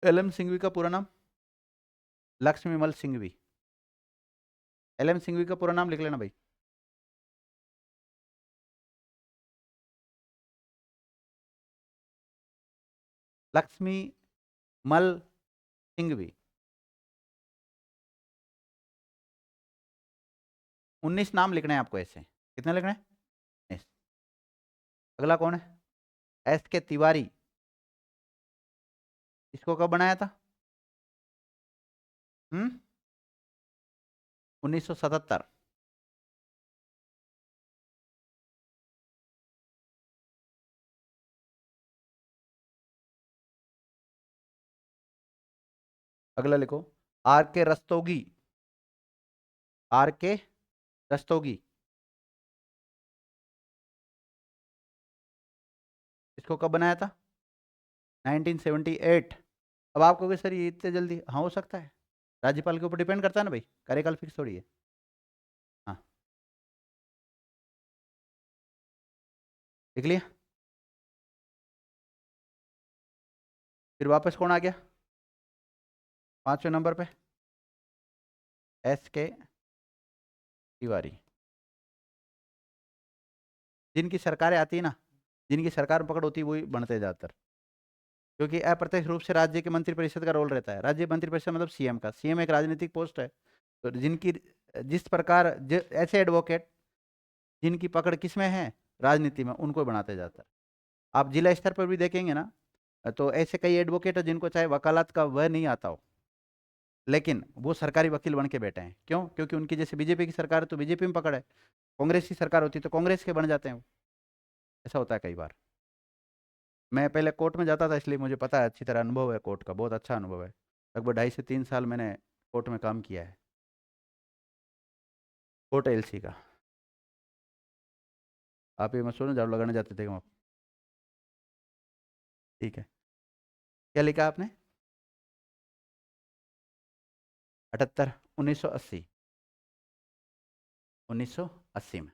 LM सिंघवी का पूरा नाम लक्ष्मीमल सिंघवी। LM सिंघवी का पूरा नाम लिख लेना भाई। लक्ष्मी मल सिंघवी। 19 नाम लिखने हैं आपको ऐसे। कितने लिखने हैं? 19। अगला कौन है? SK तिवारी। इसको कब बनाया था? 1977। अगला लिखो RK रस्तोगी। RK रस्तोगी, इसको कब बनाया था? 1978। अब आप कहोगे सर ये इतने जल्दी, हाँ हो सकता है, राज्यपाल के ऊपर डिपेंड करता है ना भाई, कार्यकाल फिक्स थोड़ी है। हाँ लिख लिया। फिर वापस कौन आ गया 5वें नंबर पे? SK तिवारी। जिनकी सरकारें आती है ना, जिनकी सरकार में पकड़ होती है वही बनते हैं ज्यादातर, क्योंकि अप्रत्यक्ष रूप से राज्य के मंत्रिपरिषद का रोल रहता है। राज्य मंत्रिपरिषद मतलब सीएम का। सीएम एक राजनीतिक पोस्ट है। तो जिनकी जिस प्रकार ऐसे एडवोकेट जिनकी पकड़ किस में है, राजनीति में, उनको बनाते जाता है। आप जिला स्तर पर भी देखेंगे ना, तो ऐसे कई एडवोकेट है जिनको चाहे वकालत का वह नहीं आता हो, लेकिन वो सरकारी वकील बन के बैठे हैं। क्यों? क्योंकि उनकी जैसे बीजेपी की सरकार है तो बीजेपी में पकड़ है, कांग्रेस की सरकार होती तो कांग्रेस के बन जाते हैं वो। ऐसा होता है कई बार। मैं पहले कोर्ट में जाता था, इसलिए मुझे पता है, अच्छी तरह अनुभव है कोर्ट का, बहुत अच्छा अनुभव है। लगभग 2.5 से 3 साल मैंने कोर्ट में काम किया है, कोर्ट एलसी का। आप ये मत सोचो झाड़ू लगाने जाते थे हम आप। ठीक है, क्या लिखा आपने? 78, 1980, 1980 में।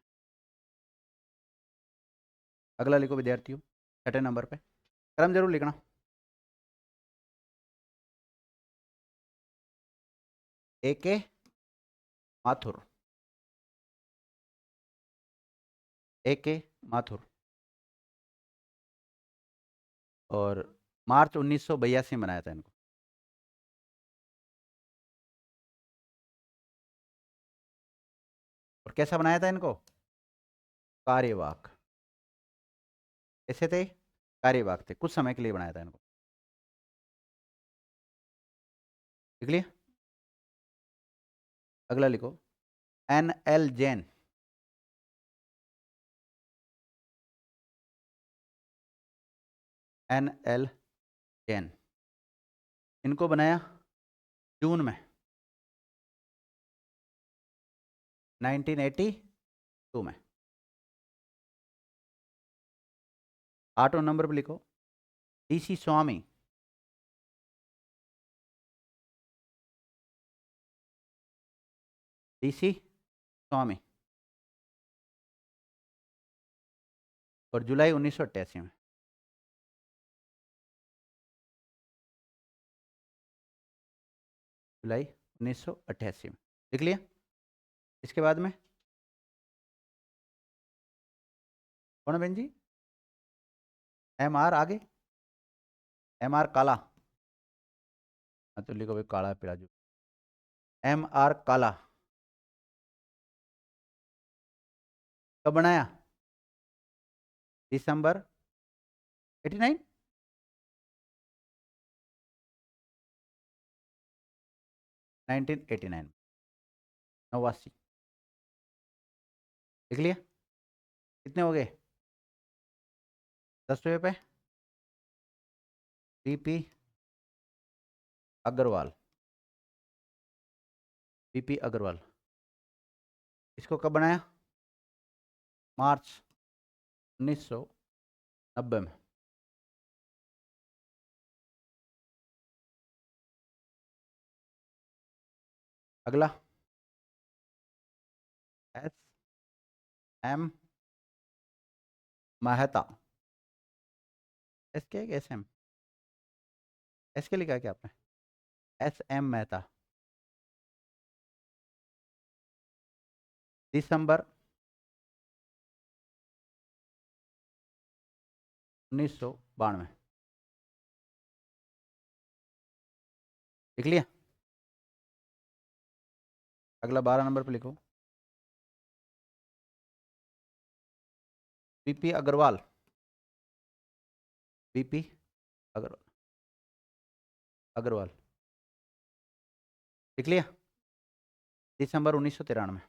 अगला लिखो विद्यार्थियों, 6 नंबर पे, क्रम जरूर लिखना। AK माथुर। AK माथुर। और मार्च 1982 में बनाया था इनको। और कैसा बनाया था इनको? कार्यवाहक। ऐसे थे, कार्यवाहक थे, कुछ समय के लिए बनाया था इनको। लिख लिया। अगला लिखो NL जैन। NL जैन, इनको बनाया जून में 1982 में। 8वें नंबर पर लिखो DC स्वामी। DC स्वामी, और जुलाई 1988 में। जुलाई 1988 में। लिख लिया। इसके बाद में कौन है बहन जी? MR आगे, MR काला। हाँ तो लिखो भाई काला पिराजू। MR काला कब बनाया? दिसंबर 89, 1989, 89। लिख लिया। कितने हो गए? 10वें पे BP अग्रवाल। BP अग्रवाल, इसको कब बनाया? मार्च 1900 90 में। अगला S M Mehta. S K S M, S K लिखा है क्या आपने? S M Mehta. दिसंबर 1992। लिख लिया? अगला 12 नंबर पे लिखो, बीपी अग्रवाल। बीपी अग्रवाल, अग्रवाल लिख लिया? दिसंबर 1993।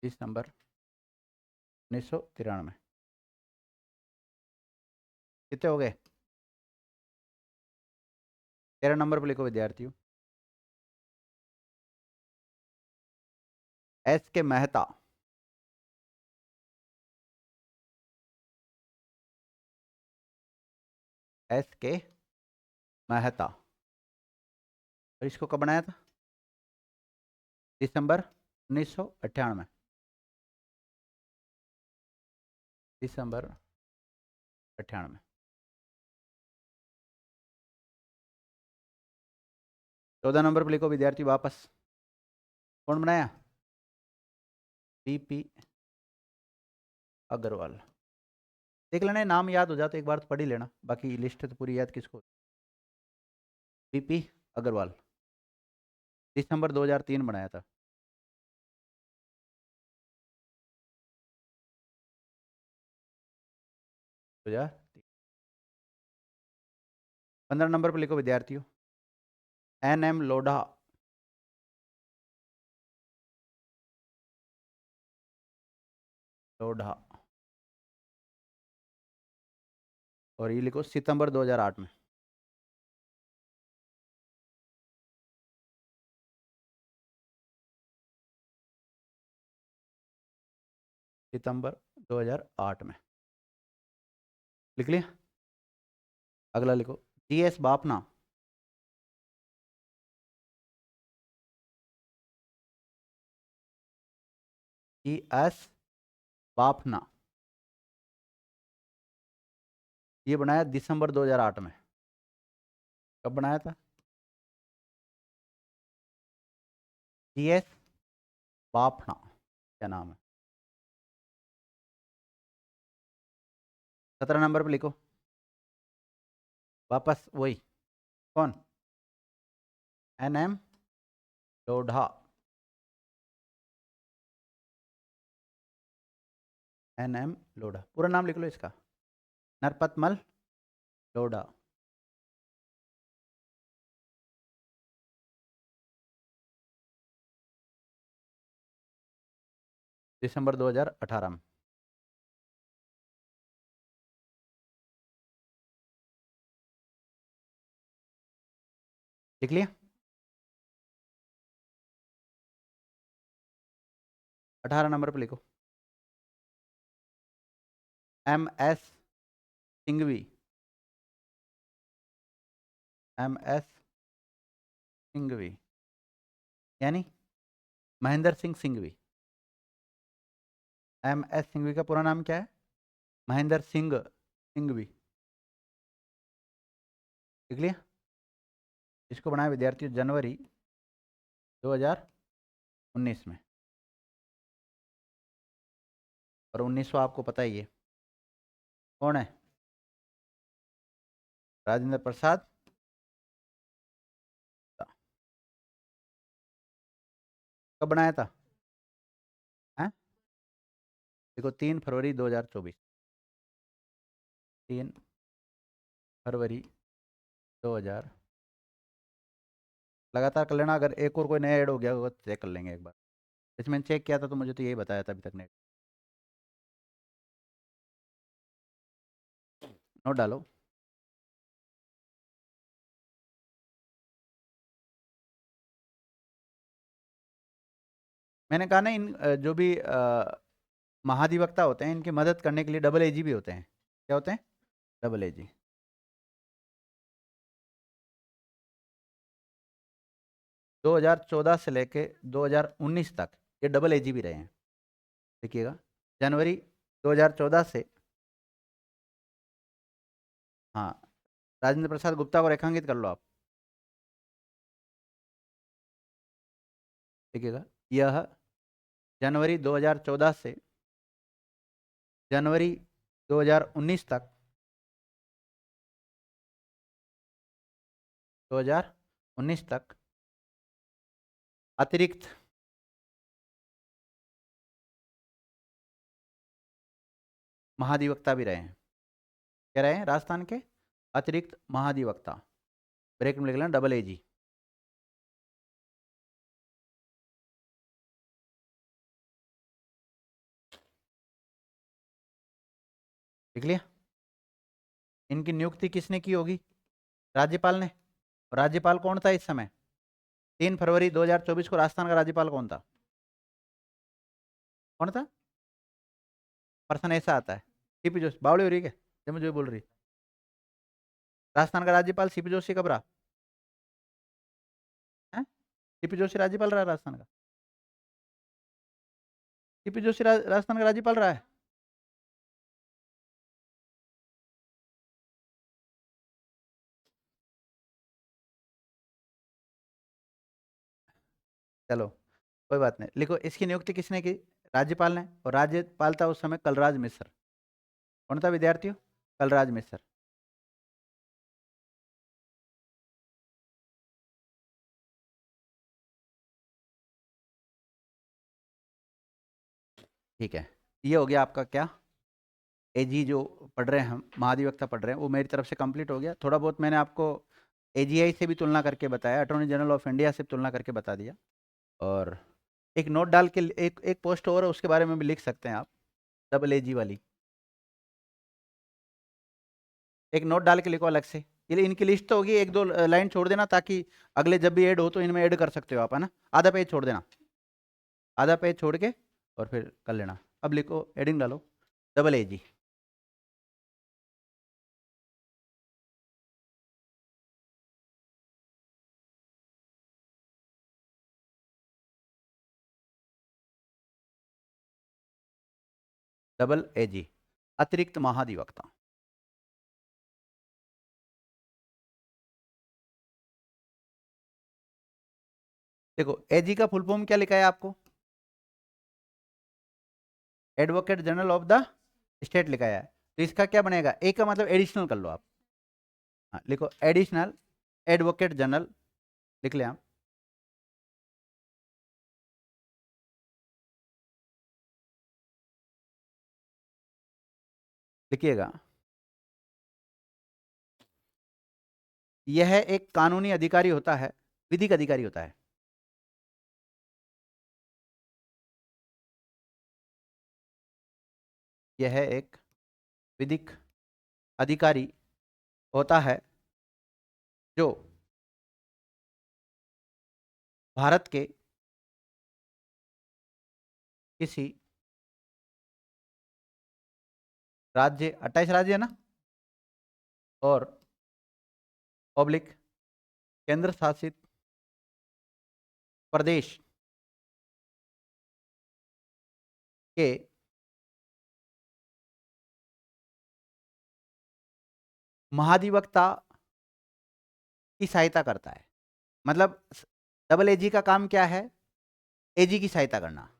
दिसंबर 1993। कितने हो गए? 13 नंबर पे लिखो विद्यार्थियों, एस के मेहता। एस के मेहता। और इसको कब बनाया था? दिसंबर 1998। दिसंबर 98। 14 नंबर पर लिखो विद्यार्थी वापस, कौन बनाया? बीपी अग्रवाल। देख लेना, नाम याद हो जाए तो एक बार तो पढ़ ही लेना, बाकी लिस्ट तो पूरी याद किसको। बीपी अग्रवाल दिसंबर 2003 बनाया था। तो यार 15 नंबर पर लिखो विद्यार्थियों, एन एम लोढ़ा। लोढ़ा। और ये लिखो सितंबर 2008 में। सितंबर 2008 में। लिख लिया? अगला लिखो, जीएस बापना। जीएस बापना, ये बनाया दिसंबर 2008 में। कब बनाया था? जीएस बापना क्या नाम है? 17 नंबर पे लिखो वापस वही, कौन? N M Lodha. N M Lodha, पूरा नाम लिख लो इसका, नरपतमल लोढ़ा। दिसंबर 2018 में। लिख लिया? 18 नंबर पे लिखो, M S Singhvi. M S Singhvi यानी महेंद्र सिंह सिंघवी। एम एस सिंघवी का पूरा नाम क्या है? महेंद्र सिंह सिंघवी। लिख लिया? इसको बनाया विद्यार्थियों जनवरी 2019 में। और 1900 आपको पता ही है कौन है? राजेंद्र प्रसाद। कब बनाया था? हैं? देखो 3 फरवरी 2024। 3 फरवरी 2000। लगातार कर लेना, अगर एक और कोई नया ऐड हो गया होगा तो चेक कर लेंगे एक बार। इसमें मैंने चेक किया था तो मुझे तो यही बताया था अभी तक ने। नोट डालो। मैंने कहा ना इन जो भी महाधिवक्ता होते हैं, इनकी मदद करने के लिए डबल एजी भी होते हैं। क्या होते हैं? डबल एजी। दो 2014 से लेके 2019 तक ये डबल एजी भी रहे हैं। देखिएगा, जनवरी 2014 से, हाँ, राजेंद्र प्रसाद गुप्ता को रेखांकित कर लो आप। देखिएगा, यह जनवरी 2014 से जनवरी 2019 तक, 2019 तक अतिरिक्त महाधिवक्ता भी रहे हैं। क्या रहे हैं? राजस्थान के अतिरिक्त महाधिवक्ता, ब्रेक में लिख लेना डबल एजी। लिख लिया? इनकी नियुक्ति किसने की होगी? राज्यपाल ने। राज्यपाल कौन था इस समय? 3 फरवरी 2024 को राजस्थान का राज्यपाल कौन था? कौन था? पर्सन ऐसा आता है, सीपी जोशी। बावड़ी हो रही है क्या जब मुझे बोल रही? राजस्थान का राज्यपाल सीपी जोशी कब रहा है? सीपी जोशी राज्यपाल रहा राजस्थान का? सीपी जोशी राजस्थान का राज्यपाल रहा है? चलो कोई बात नहीं, लिखो इसकी नियुक्ति किसने की? राज्यपाल ने। और राज्यपाल था उस समय कलराज मिश्र। कौन था विद्यार्थियों? कलराज मिश्र। ठीक है, ये हो गया आपका क्या, एजी जो पढ़ रहे हैं हम, महाधिवक्ता पढ़ रहे हैं, वो मेरी तरफ से कंप्लीट हो गया। थोड़ा बहुत मैंने आपको एजीआई से भी तुलना करके बताया, अटॉर्नी जनरल ऑफ इंडिया से तुलना करके बता दिया। और एक नोट डाल के, एक एक पोस्ट और है उसके बारे में भी लिख सकते हैं आप, डबल एजी वाली। एक नोट डाल के लिखो अलग से। ये इनकी लिस्ट तो होगी, एक दो लाइन छोड़ देना ताकि अगले जब भी ऐड हो तो इनमें ऐड कर सकते हो आप, है ना? आधा पेज छोड़ देना, आधा पेज छोड़ के और फिर कर लेना। अब लिखो, एडिंग डालो, डबल एजी। डबल एजी, अतिरिक्त महाधिवक्ता। देखो एजी का फुल फॉर्म क्या लिखा है आपको? Advocate general of the state लिखा है, तो इसका क्या बनेगा? ए का मतलब एडिशनल कर लो आप। हाँ, लिखो एडिशनल एडवोकेट जनरल, लिख ले आप। लिखिएगा, यह एक कानूनी अधिकारी होता है, विधिक अधिकारी होता है। यह एक विधिक अधिकारी होता है जो भारत के किसी राज्य, 28 राज्य है ना, और ऑब्लिक केंद्र शासित प्रदेश के महाधिवक्ता की सहायता करता है। मतलब डबल एजी का काम क्या है? एजी की सहायता करना।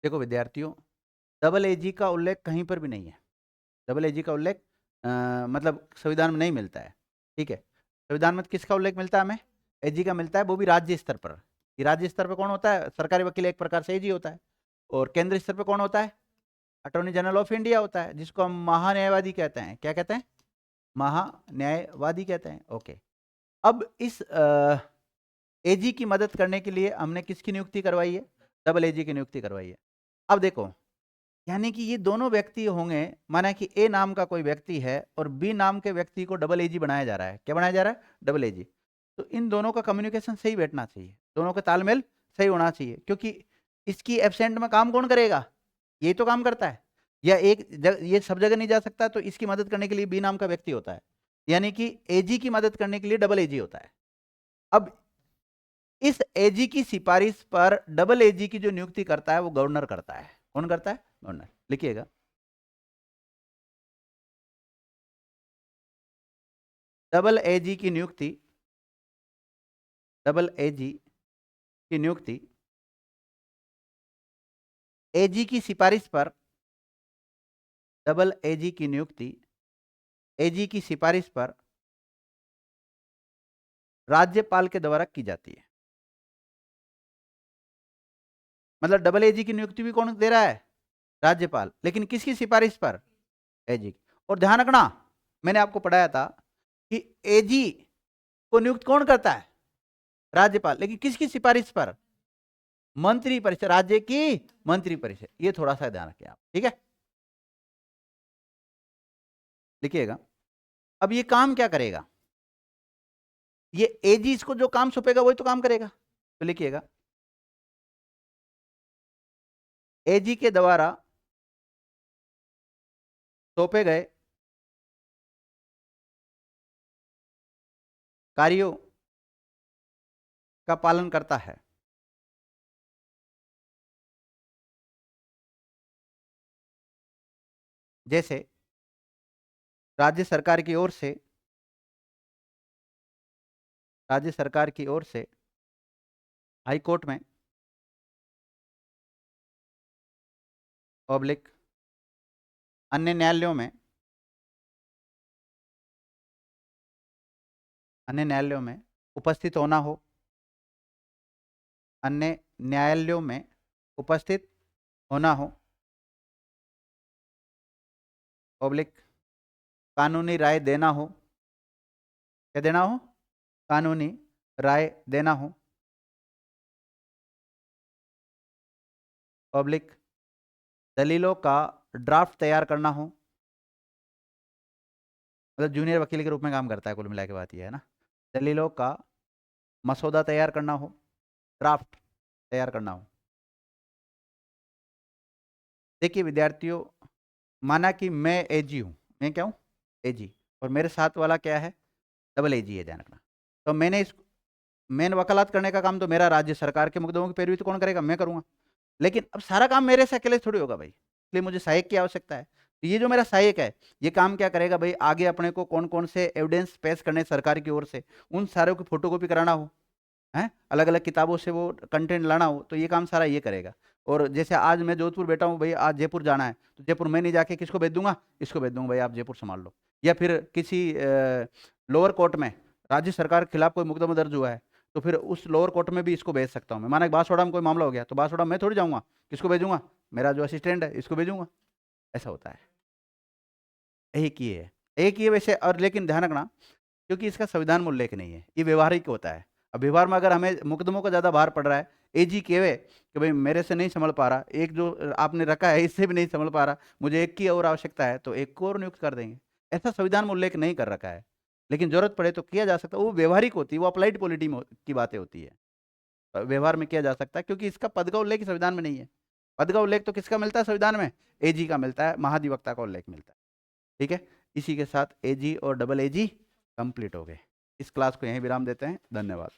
देखो विद्यार्थियों, डबल एजी का उल्लेख कहीं पर भी नहीं है। डबल एजी का उल्लेख मतलब संविधान में नहीं मिलता है। ठीक है, संविधान में किसका उल्लेख मिलता है हमें? एजी का मिलता है, वो भी राज्य स्तर पर। कि राज्य स्तर पर कौन होता है? सरकारी वकील एक प्रकार से एजी होता है। और केंद्र स्तर पर कौन होता है? अटॉर्नी जनरल ऑफ इंडिया होता है, जिसको हम महान्यायवादी कहते हैं। क्या कहते हैं? महान्यायवादी कहते हैं। ओके, अब इस एजी की मदद करने के लिए हमने किसकी नियुक्ति करवाई है? डबल एजी की नियुक्ति करवाई है। अब देखो, यानी कि ये दोनों व्यक्ति होंगे, माना कि ए नाम का कोई व्यक्ति है और बी नाम के व्यक्ति को डबल एजी बनाया जा रहा है। क्या बनाया जा रहा है? डबल एजी। तो इन दोनों का कम्युनिकेशन सही बैठना चाहिए, दोनों का तालमेल सही होना चाहिए, क्योंकि इसकी एब्सेंट में काम कौन करेगा? ये तो काम करता है, या ये सब जगह नहीं जा सकता, तो इसकी मदद करने के लिए बी नाम का व्यक्ति होता है, यानी कि एजी की मदद करने के लिए डबल एजी होता है। अब इस एजी की सिफारिश पर डबल एजी की जो नियुक्ति करता है वो गवर्नर करता है। कौन करता है? गवर्नर। लिखिएगा, डबल एजी की नियुक्ति, डबल एजी की नियुक्ति एजी की सिफारिश पर, डबल एजी की नियुक्ति एजी की सिफारिश पर राज्यपाल के द्वारा की जाती है। मतलब डबल एजी की नियुक्ति भी कौन दे रहा है? राज्यपाल, लेकिन किसकी सिफारिश पर? एजी की। और ध्यान रखना, मैंने आपको पढ़ाया था कि एजी को नियुक्त कौन करता है? राज्यपाल, लेकिन किसकी सिफारिश पर? मंत्री परिषद, राज्य की मंत्री परिषद। ये थोड़ा सा ध्यान रखें आप, ठीक है? लिखिएगा, अब ये काम क्या करेगा? ये एजी इसको जो काम सौंपेगा वही तो काम करेगा। तो लिखिएगा, एजी के द्वारा सौंपे गए कार्यों का पालन करता है। जैसे राज्य सरकार की ओर से, राज्य सरकार की ओर से हाई कोर्ट में पब्लिक अन्य न्यायालयों में, अन्य न्यायालयों में उपस्थित होना हो, अन्य न्यायालयों में उपस्थित होना हो, पब्लिक कानूनी राय देना हो। क्या देना हो? कानूनी राय देना हो, पब्लिक दलीलों का ड्राफ्ट तैयार करना हो। मतलब जूनियर वकील के रूप में काम करता है, कुल मिला के बात यह है ना। दलीलों का मसौदा तैयार करना हो, ड्राफ्ट तैयार करना हो। देखिए विद्यार्थियों, माना कि मैं एजी हूँ, मैं क्या हूँ? एजी, और मेरे साथ वाला क्या है? डबल एजी है, ध्यान रखना। तो मैंने इस मेन वकालत करने का काम तो मेरा, राज्य सरकार के मुकदमों की पैरवी तो कौन करेगा? मैं करूंगा। लेकिन अब सारा काम मेरे से अकेले थोड़ी होगा भाई, इसलिए मुझे सहायक की आवश्यकता है। तो ये जो मेरा सहायक है, ये काम क्या करेगा भाई? आगे अपने को कौन कौन से एविडेंस पेश करने सरकार की ओर से, उन सारों की फोटोकॉपी कराना हो, है अलग अलग किताबों से वो कंटेंट लाना हो, तो ये काम सारा ये करेगा। और जैसे आज मैं जोधपुर बैठा हूँ भाई, आज जयपुर जाना है, तो जयपुर मैं नहीं जाके किसको भेज दूंगा? इसको भेज दूंगा, भाई आप जयपुर संभाल लो। या फिर किसी लोअर कोर्ट में राज्य सरकार के खिलाफ कोई मुकदमा दर्ज हुआ है, तो फिर उस लोअर कोर्ट में भी इसको भेज सकता हूँ मैं। माना बांसवाड़ा में कोई मामला हो गया, तो बांसवाड़ा में थोड़ी जाऊँगा, किसको भेजूंगा? मेरा जो असिस्टेंट है इसको भेजूंगा। ऐसा होता है। एक ही है, एक ही है वैसे। और लेकिन ध्यान रखना, क्योंकि इसका संविधान में उल्लेख नहीं है, ये व्यवहारिक होता है। अब व्यवहार में अगर हमें मुकदमों का ज़्यादा भार पड़ रहा है, एजी केवे कि भाई मेरे से नहीं संभल पा रहा, एक जो आपने रखा है इससे भी नहीं संभल पा रहा, मुझे एक की और आवश्यकता है, तो एक को और नियुक्त कर देंगे। ऐसा संविधान में उल्लेख नहीं कर रखा है, लेकिन जरूरत पड़े तो किया जा सकता है। वो व्यवहारिक होती है, वो अप्लाइड पॉलिटी की बातें होती है, व्यवहार में किया जा सकता है, क्योंकि इसका पद का उल्लेख संविधान में नहीं है। पद का उल्लेख तो किसका मिलता है संविधान में? एजी का मिलता है, महाधिवक्ता का उल्लेख मिलता है। ठीक है, इसी के साथ एजी और डबल एजी कंप्लीट हो गए। इस क्लास को यहीं विराम देते हैं। धन्यवाद।